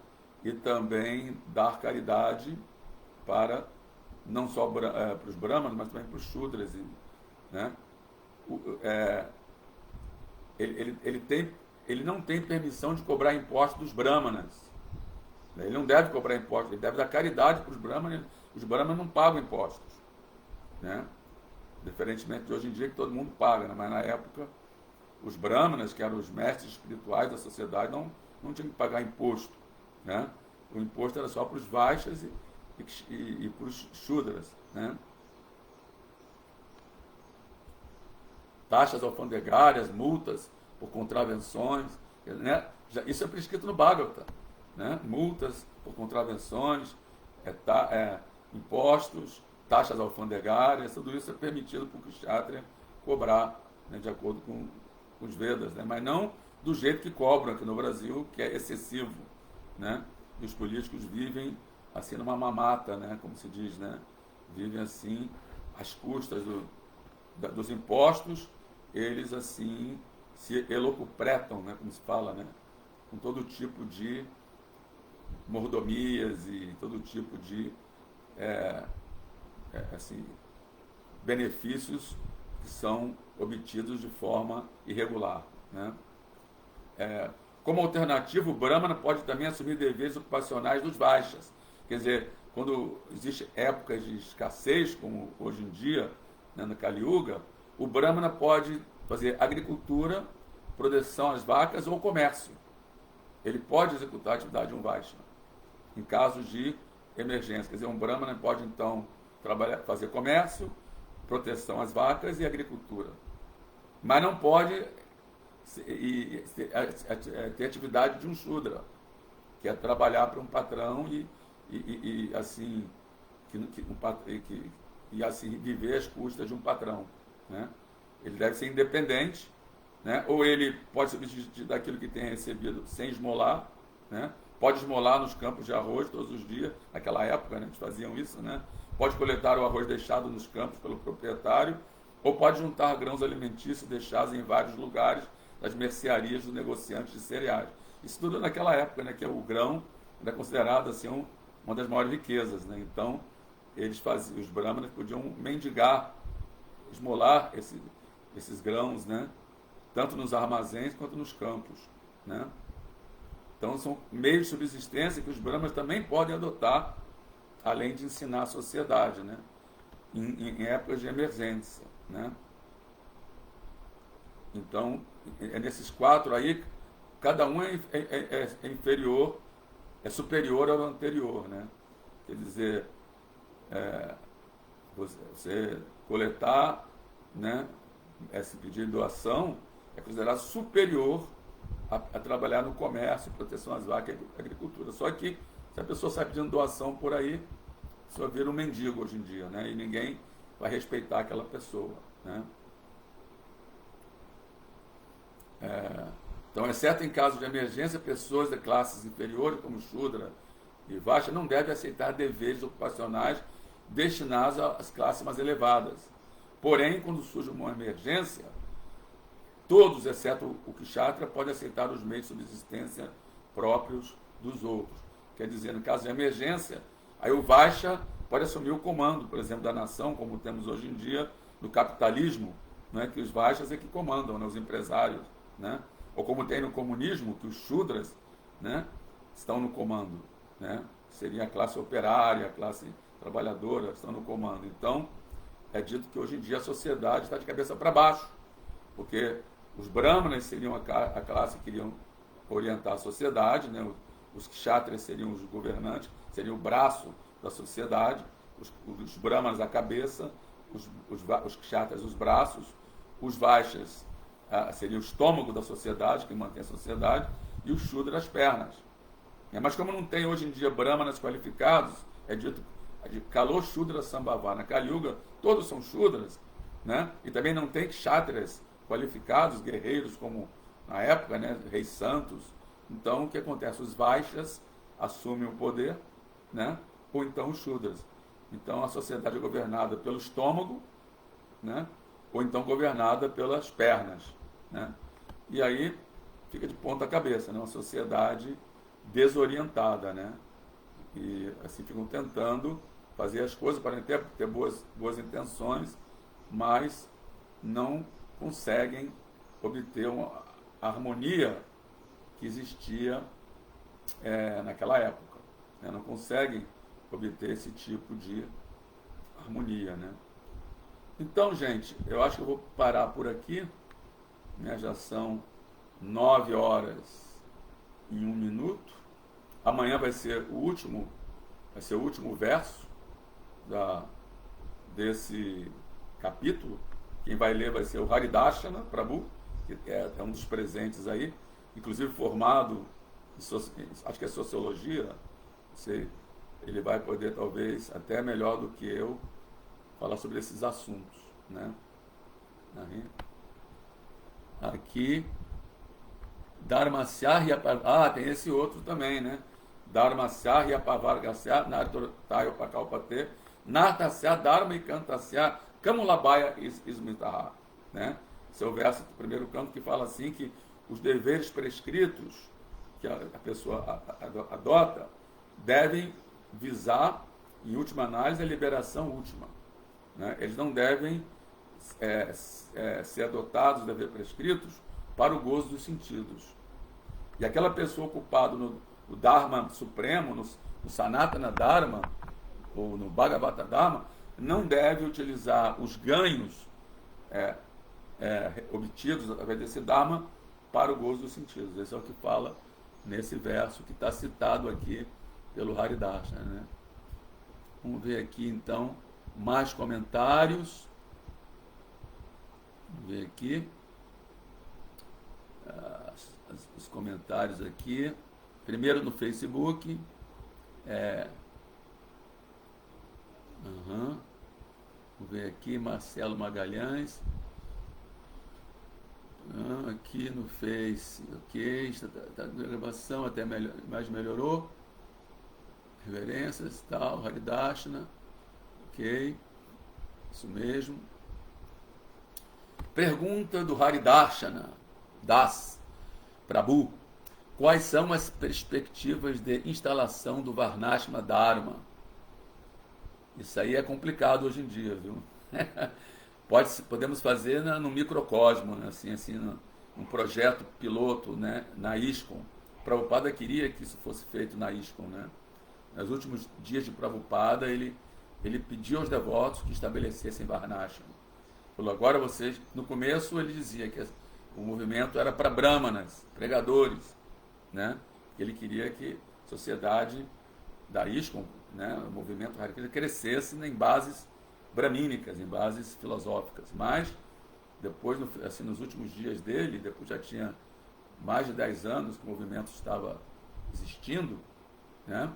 Speaker 1: E também dar caridade para não só para os brahmanas, mas também para os shudras, né? Ele não tem permissão de cobrar impostos dos brahmanas. Ele não deve cobrar impostos, ele deve dar caridade para os brahmanas. Os brahmanas não pagam impostos, né? Diferentemente de hoje em dia, que todo mundo paga, né? Mas na época, os brahmanas, que eram os mestres espirituais da sociedade, não tinham que pagar imposto, né? O imposto era só para os vaixas e para os shudras, né? Taxas alfandegárias, multas por contravenções, né? Isso é prescrito no Bhagavata, né? Multas por contravenções, impostos, taxas alfandegárias, tudo isso é permitido para o kshatriya cobrar, né? De acordo com os Vedas, né? Mas não do jeito que cobram aqui no Brasil, que é excessivo, né? E os políticos vivem assim numa mamata, né? Como se diz, né? Vivem assim às custas dos impostos, eles assim se elocupletam, né? Como se fala, né? Com todo tipo de mordomias e todo tipo de assim, benefícios que são obtidos de forma irregular, né? Como alternativa, o brahmana pode também assumir deveres ocupacionais dos vaixas. Quer dizer, quando existe épocas de escassez, como hoje em dia, né, no Kali Yuga, o brahmana pode fazer agricultura, proteção às vacas ou comércio. Ele pode executar a atividade de um vaishnava em casos de emergência. Quer dizer, um brahmana pode então fazer comércio, proteção às vacas e agricultura. Mas não pode ter atividade de um Shudra, que é trabalhar para um patrão assim, e assim viver às custas de um patrão, né? Ele deve ser independente, né? Ou ele pode subsistir daquilo que tem recebido sem esmolar, né? Pode esmolar nos campos de arroz todos os dias, naquela época, né, eles faziam isso, né? Pode coletar o arroz deixado nos campos pelo proprietário, ou pode juntar grãos alimentícios deixados em vários lugares das mercearias dos negociantes de cereais. Isso tudo naquela época, né, que o grão era considerado assim, uma das maiores riquezas, né? Então, os brahmanas podiam mendigar, esmolar esses grãos, né? Tanto nos armazéns quanto nos campos, né? Então, são meios de subsistência que os brahmanas também podem adotar, além de ensinar a sociedade, né? Em épocas de emergência, né? Então, nesses 4 aí, cada um é inferior, é superior ao anterior, né? Quer dizer, você coletar, né, esse pedido de doação é considerado superior a trabalhar no comércio, proteção às vacas e agricultura. Só que, se a pessoa sai pedindo doação por aí, a pessoa vira um mendigo hoje em dia, né? E ninguém vai respeitar aquela pessoa, né? Então, exceto em caso de emergência, pessoas de classes inferiores, como Shudra e Vaishya, não devem aceitar deveres ocupacionais destinados às classes mais elevadas. Porém, quando surge uma emergência, todos, exceto o Kshatriya, podem aceitar os meios de subsistência próprios dos outros. Quer dizer, no caso de emergência, aí o Vaishya pode assumir o comando, por exemplo, da nação, como temos hoje em dia no capitalismo, né, que os Vaishyas é que comandam, né, os empresários, né? Ou como tem no comunismo, que os Shudras, né, estão no comando, né? Seria a classe operária, a classe trabalhadora, estão no comando. Então, é dito que hoje em dia a sociedade está de cabeça para baixo, porque os brahmanas seriam a classe que iriam orientar a sociedade, né? Os kshatriyas seriam os governantes, seriam o braço da sociedade, os brahmanas a cabeça, os kshatriyas os braços, os vaishyas seria o estômago da sociedade, que mantém a sociedade, e os shudras as pernas. Mas como não tem hoje em dia brahmanas qualificados, é dito Kalo Shudra Sambhava. Na Kali Yuga, todos são shudras, né? E também não tem kshatriyas qualificados, guerreiros, como na época, né? Reis santos. Então, o que acontece? Os vaishyas assumem o poder, né? Ou então os shudras. Então, a sociedade é governada pelo estômago, né? Ou então governada pelas pernas, né? E aí fica de ponta cabeça, né? Uma sociedade desorientada, né? E assim ficam tentando fazer as coisas para ter boas intenções, mas não conseguem obter uma harmonia que existia naquela época, né? Não conseguem obter esse tipo de harmonia, né? Então, gente, eu acho que eu vou parar por aqui, né? Já são 9h01. Amanhã vai ser o último verso desse capítulo. Quem vai ler vai ser o Haridashana Prabhu, que é um dos presentes aí, inclusive formado acho que é sociologia, não sei, ele vai poder talvez até melhor do que eu falar sobre esses assuntos, né? Aqui Dharmasya tem esse outro também, né? Dharmasya Yapavargasya Nartotayo Pakalpate Nartasya Dharma Ikantasya Kamulabaya Ismitaha, né? Esse é o verso do primeiro canto que fala assim que os deveres prescritos que a pessoa adota devem visar, em última análise, a liberação última, né? Eles não devem ser adotados, os deveres prescritos, para o gozo dos sentidos. E aquela pessoa ocupada no Dharma Supremo, no Sanatana Dharma, ou no Bhagavata Dharma, não deve utilizar os ganhos obtidos através desse Dharma para o gozo dos sentidos. Esse é o que fala nesse verso que está citado aqui pelo Haridashana, né? Vamos ver aqui então mais comentários. Vamos ver aqui. comentários aqui. Primeiro no Facebook. Vou ver aqui, Marcelo Magalhães. Aqui no Face, ok. Está a gravação, até mais melhorou. Reverências, tal, Haridashna. Ok. Isso mesmo. Pergunta do Haridashna Das Prabhu. Quais são as perspectivas de instalação do Varnashma Dharma? Isso aí é complicado hoje em dia, viu? Podemos fazer no microcosmo, né? assim, num projeto piloto, né? Na ISKCON. Prabhupada queria que isso fosse feito na ISKCON, né? Nos últimos dias de Prabhupada, ele pediu aos devotos que estabelecessem Varnashma. Falou, agora vocês... No começo ele dizia que o movimento era para brahmanas, pregadores, né? Ele queria que a sociedade da ISKCON, né? O movimento Hare Krishna crescesse em bases bramínicas, em bases filosóficas. Mas, depois, assim, nos últimos dias dele, depois já tinha mais de 10 anos que o movimento estava existindo, né?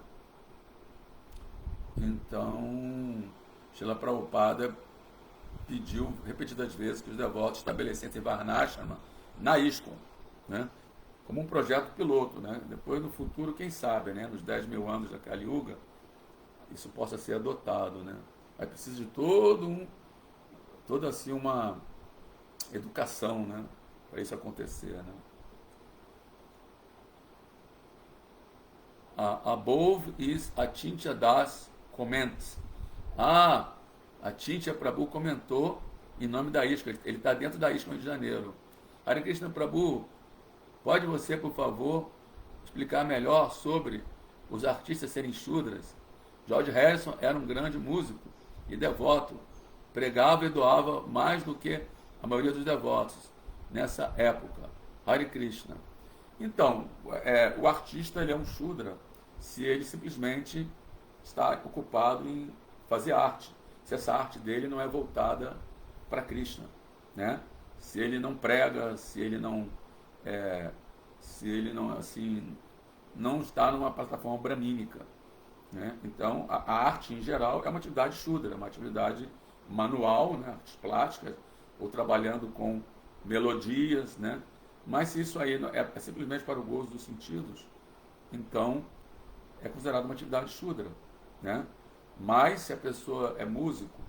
Speaker 1: Então, Srila Prabhupada pediu repetidas vezes que os devotos estabelecessem Varnashma na ISKCON, né? Como um projeto piloto, né? Depois, no futuro, quem sabe, né? Nos 10.000 anos da Kali Yuga, isso possa ser adotado, né? Aí precisa de toda assim uma educação, né? Para isso acontecer, né? Above is Achintya Das comments. A Achintya Prabhu comentou em nome da ISKCON. Ele está dentro da ISKCON Rio de Janeiro. Hare Krishna Prabhu, pode você, por favor, explicar melhor sobre os artistas serem Shudras? George Harrison era um grande músico e devoto, pregava e doava mais do que a maioria dos devotos nessa época. Hare Krishna. Então, o artista ele é um Shudra se ele simplesmente está ocupado em fazer arte, se essa arte dele não é voltada para Krishna, né? Se ele não prega, se ele não assim não está numa plataforma bramínica, né? Então a arte em geral é uma atividade Shudra, uma atividade manual, né? Artes plásticas, ou trabalhando com melodias, né? Mas se isso aí é simplesmente para o gozo dos sentidos, então é considerado uma atividade Shudra, né? Mas se a pessoa é músico,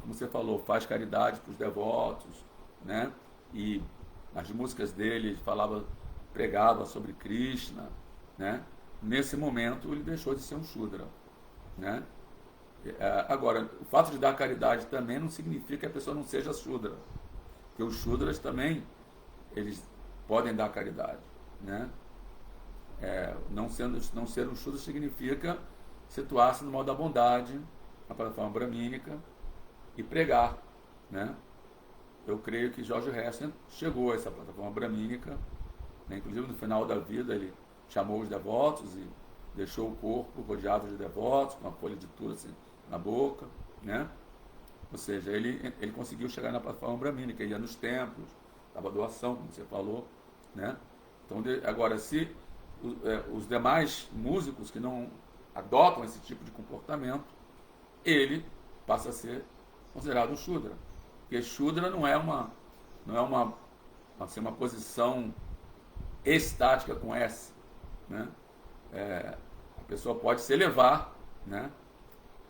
Speaker 1: como você falou, faz caridade para os devotos, né? E as músicas dele pregava sobre Krishna, né? Nesse momento ele deixou de ser um Shudra, né? Agora, o fato de dar caridade também não significa que a pessoa não seja Shudra, porque os Shudras também eles podem dar caridade, né? Não ser um Shudra significa situar-se no modo da bondade, na plataforma bramínica, e pregar, né? Eu creio que George Harrison chegou a essa plataforma bramínica, né? Inclusive no final da vida ele chamou os devotos e deixou o corpo rodeado de devotos, com uma folha de túlsi assim, na boca, né? Ou seja, ele conseguiu chegar na plataforma bramínica, ia nos templos, dava doação, como você falou, né? Então, agora, se os demais músicos que não adotam esse tipo de comportamento, ele passa a ser considerado um Shudra. Porque Shudra não é uma posição estática com S, né? A pessoa pode se elevar, né?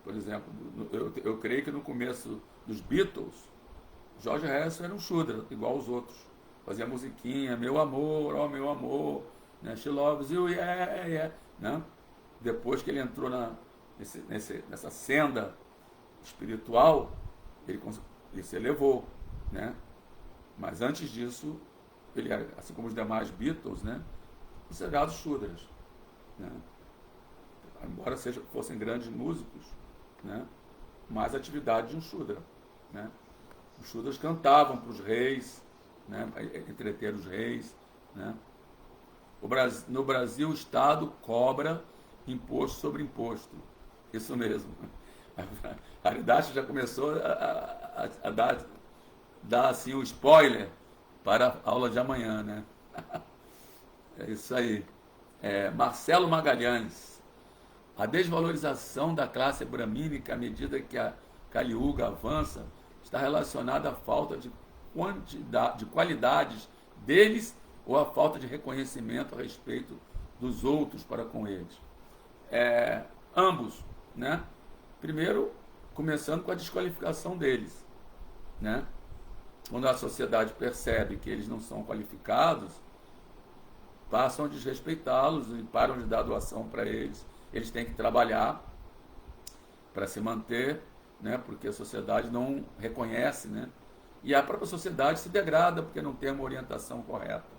Speaker 1: Por exemplo, eu creio que no começo dos Beatles, George Harrison era um Shudra, igual aos outros. Fazia musiquinha, meu amor, ó meu amor, né? She loves you, yeah, yeah, né? Depois que ele entrou nessa senda espiritual, ele se elevou, né? Mas antes disso, ele era, assim como os demais Beatles, né? Considerados Shudras, né? Embora fossem grandes músicos, né? Mas a atividade de um Shudra, né? Os Shudras cantavam para os reis, né? Entreter os reis, né? No Brasil, o Estado cobra imposto sobre imposto. Isso mesmo. A Haridash já começou a dar assim, o spoiler para a aula de amanhã, né? É isso aí. Marcelo Magalhães. A desvalorização da classe bramínica à medida que a Kali Yuga avança está relacionada à falta de qualidades deles ou à falta de reconhecimento a respeito dos outros para com eles. Ambos, né? Primeiro, começando com a desqualificação deles, né? Quando a sociedade percebe que eles não são qualificados, passam a desrespeitá-los e param de dar doação para eles. Eles têm que trabalhar para se manter, né? Porque a sociedade não reconhece, né? E a própria sociedade se degrada porque não tem uma orientação correta.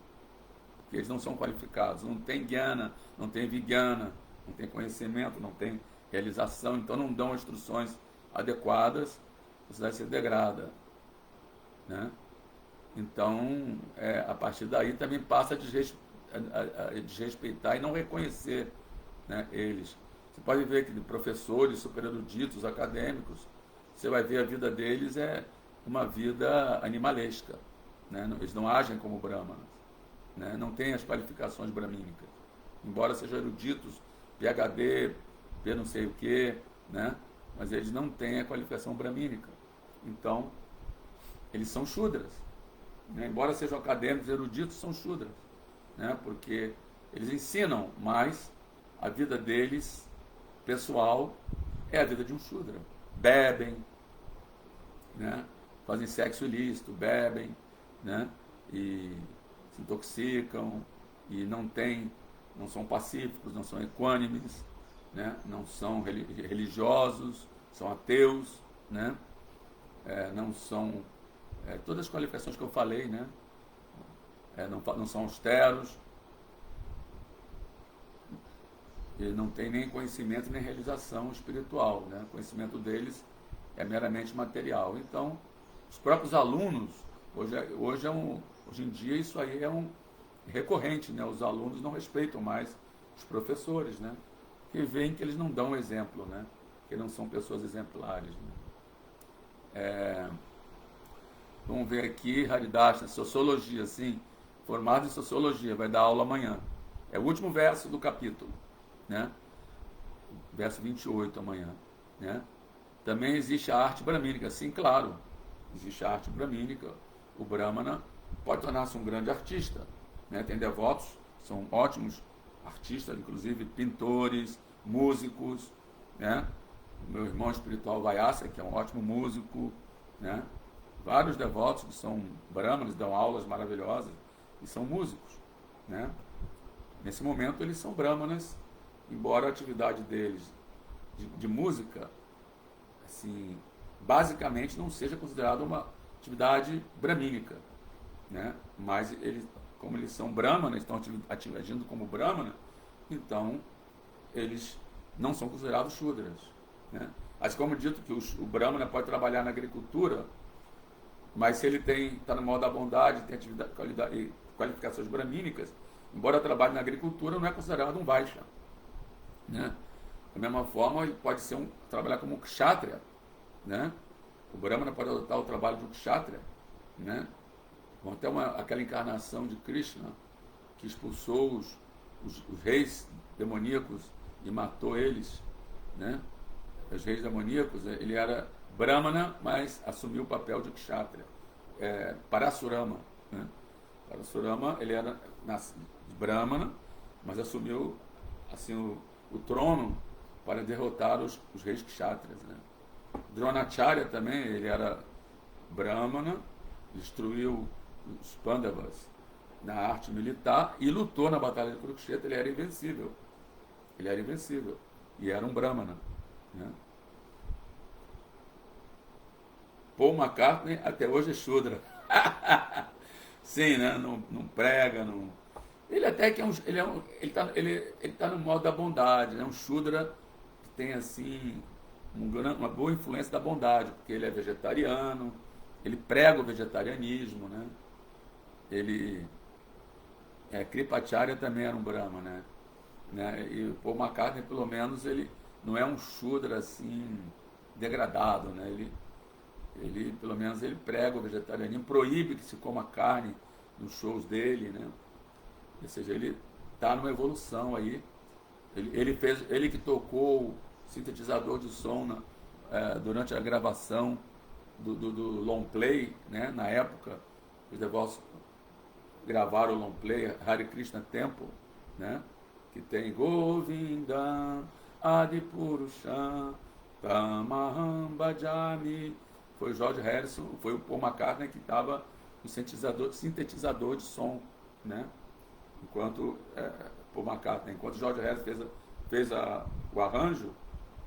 Speaker 1: Porque eles não são qualificados, não tem guiana, não tem vigyana, não tem conhecimento, não tem realização, então não dão instruções adequadas, a sociedade se degrada, né? Então, a partir daí também passa a desrespeitar e não reconhecer, né, eles. Você pode ver que de professores, super eruditos, acadêmicos, você vai ver a vida deles é uma vida animalesca, né? Eles não agem como brahmanas, né? Não têm as qualificações bramínicas, embora sejam eruditos, PhD, P não sei o que, né? Mas eles não têm a qualificação bramínica. Então, eles são shudras, né? Embora sejam acadêmicos, eruditos, são shudras, né? Porque eles ensinam, mas a vida deles, pessoal, é a vida de um shudra. Bebem, né? Fazem sexo ilícito, bebem, né? E se intoxicam e não são pacíficos, não são equânimes, né? Não são religiosos, são ateus, né? Não são todas as qualificações que eu falei, né? Não são austeros, e não tem nem conhecimento nem realização espiritual, né? O conhecimento deles é meramente material. Então, os próprios alunos, hoje em dia isso aí é um recorrente, né? Os alunos não respeitam mais os professores, né? Que veem que eles não dão exemplo, né? Que não são pessoas exemplares, né? Vamos ver aqui, Haridas, sociologia, sim, formado em sociologia, vai dar aula amanhã. É o último verso do capítulo, né? Verso 28 amanhã, né? Também existe a arte bramínica, sim, claro, existe a arte bramínica. O brahmana pode tornar-se um grande artista, né? Tem devotos, são ótimos artistas, inclusive pintores, músicos, né? O meu irmão espiritual Vyasa, que é um ótimo músico, né? Vários devotos que são brahmanas, dão aulas maravilhosas e são músicos, né? Nesse momento eles são brahmanas, embora a atividade deles de música, assim, basicamente não seja considerada uma atividade bramínica, né? Mas eles, como eles são brahmanas, estão agindo como brahmana, então eles não são considerados shudras, né? Mas como dito que o brahmana pode trabalhar na agricultura, mas se ele está no modo da bondade, tem qualificações bramínicas, embora trabalhe na agricultura, não é considerado um vaishya, né? Da mesma forma, ele pode trabalhar como um kshatriya, né? O brahmana pode adotar o trabalho de um kshatriya, né? Até aquela encarnação de Krishna, que expulsou os reis demoníacos e matou eles, né? Os reis demoníacos, ele era brahmana, mas assumiu o papel de kshatriya. Parasurama, né? Parasurama, ele era brahmana, mas assumiu assim o trono para derrotar os reis kshatriyas, né? Dronacharya também, ele era brahmana, destruiu os Pandavas na arte militar e lutou na batalha de Kurukshetra. Ele era invencível. E era um brahmana, né? Paul McCartney até hoje é shudra. Sim, né? Não prega, não. Ele até que ele tá no modo da bondade, né? Um shudra que tem assim uma boa influência da bondade, porque ele é vegetariano, ele prega o vegetarianismo, né? Kripacharya também era um brahma, né? E o Paul McCartney, pelo menos, ele não é um shudra assim degradado, né? Ele pelo menos ele prega o vegetarianismo, proíbe que se coma carne nos shows dele, né? Ou seja, ele está numa evolução aí. Ele que tocou o sintetizador de som durante a gravação do long play, né? Na época, os devotos gravaram o long play Hare Krishna Temple, né? Que tem Govinda Adipurusha Tamaham Bhajami. Foi o George Harrison, foi o Paul McCartney que estava no sintetizador de som, né? Enquanto enquanto George Harrison fez o arranjo,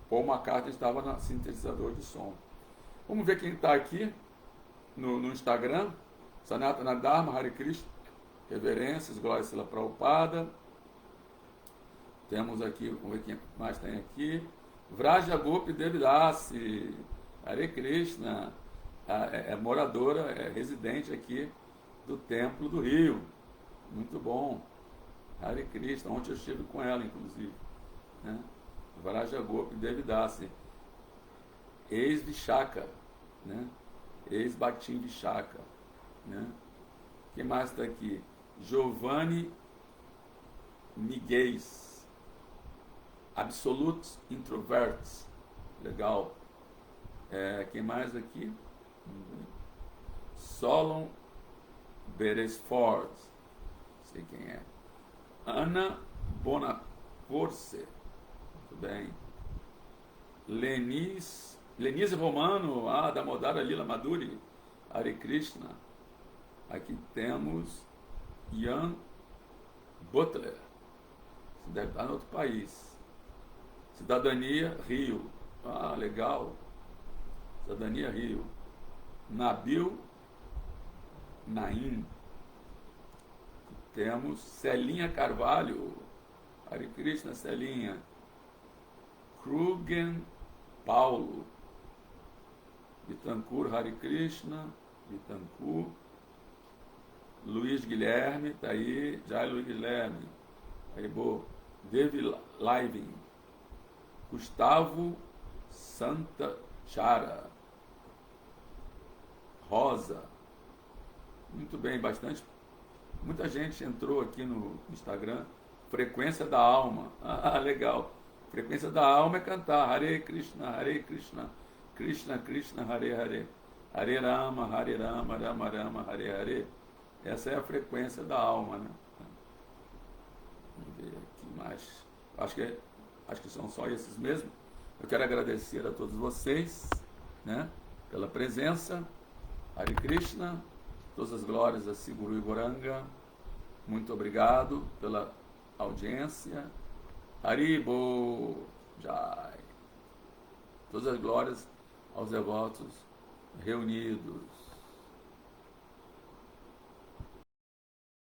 Speaker 1: Paul McCartney estava no sintetizador de som. Vamos ver quem está aqui no Instagram. Sanatana Dharma, Hare Krishna, reverências, glória a Prabhupada. Temos aqui, vamos ver quem mais tem aqui. Vraja Gopi Devidasi, Hare Krishna, moradora, residente aqui do Templo do Rio. Muito bom. Hare Krishna, ontem eu estive com ela, inclusive. Né? Vraja Gopi Devidasi, ex-Vishaka, né? Ex-Bhaktin Vishaka. Né? Quem mais está aqui? Giovanni Miguel, Absolute Introverts. Legal. Quem mais aqui? Solon Beresford. Não sei quem é. Ana Bonacorse. Muito bem. Lenise Romano, da Modara Lila Maduri. Hare Krishna. Aqui temos Ian Butler. Você deve estar em outro país. Cidadania Rio. Legal. Cidadania Rio. Nabil Naim. Temos Celinha Carvalho. Hare Krishna, Celinha. Krugen Paulo. Bittencourt, Hare Krishna. Bittencourt. Luiz Guilherme, tá aí. Jai Luiz Guilherme. Aí, boa. David Living. Gustavo Santa Chara. Rosa. Muito bem, muita gente entrou aqui no Instagram. Frequência da Alma. Legal. Frequência da Alma é cantar Hare Krishna, Krishna Krishna, Hare Hare, Hare Rama, Rama Rama, Hare Hare. Essa é a frequência da alma, né? Vamos ver aqui mais. Acho que são só esses mesmo. Eu quero agradecer a todos vocês, né, pela presença. Hare Krishna, todas as glórias a Siguru e Goranga. Muito obrigado pela audiência. Haribo Jai. Todas as glórias aos devotos reunidos.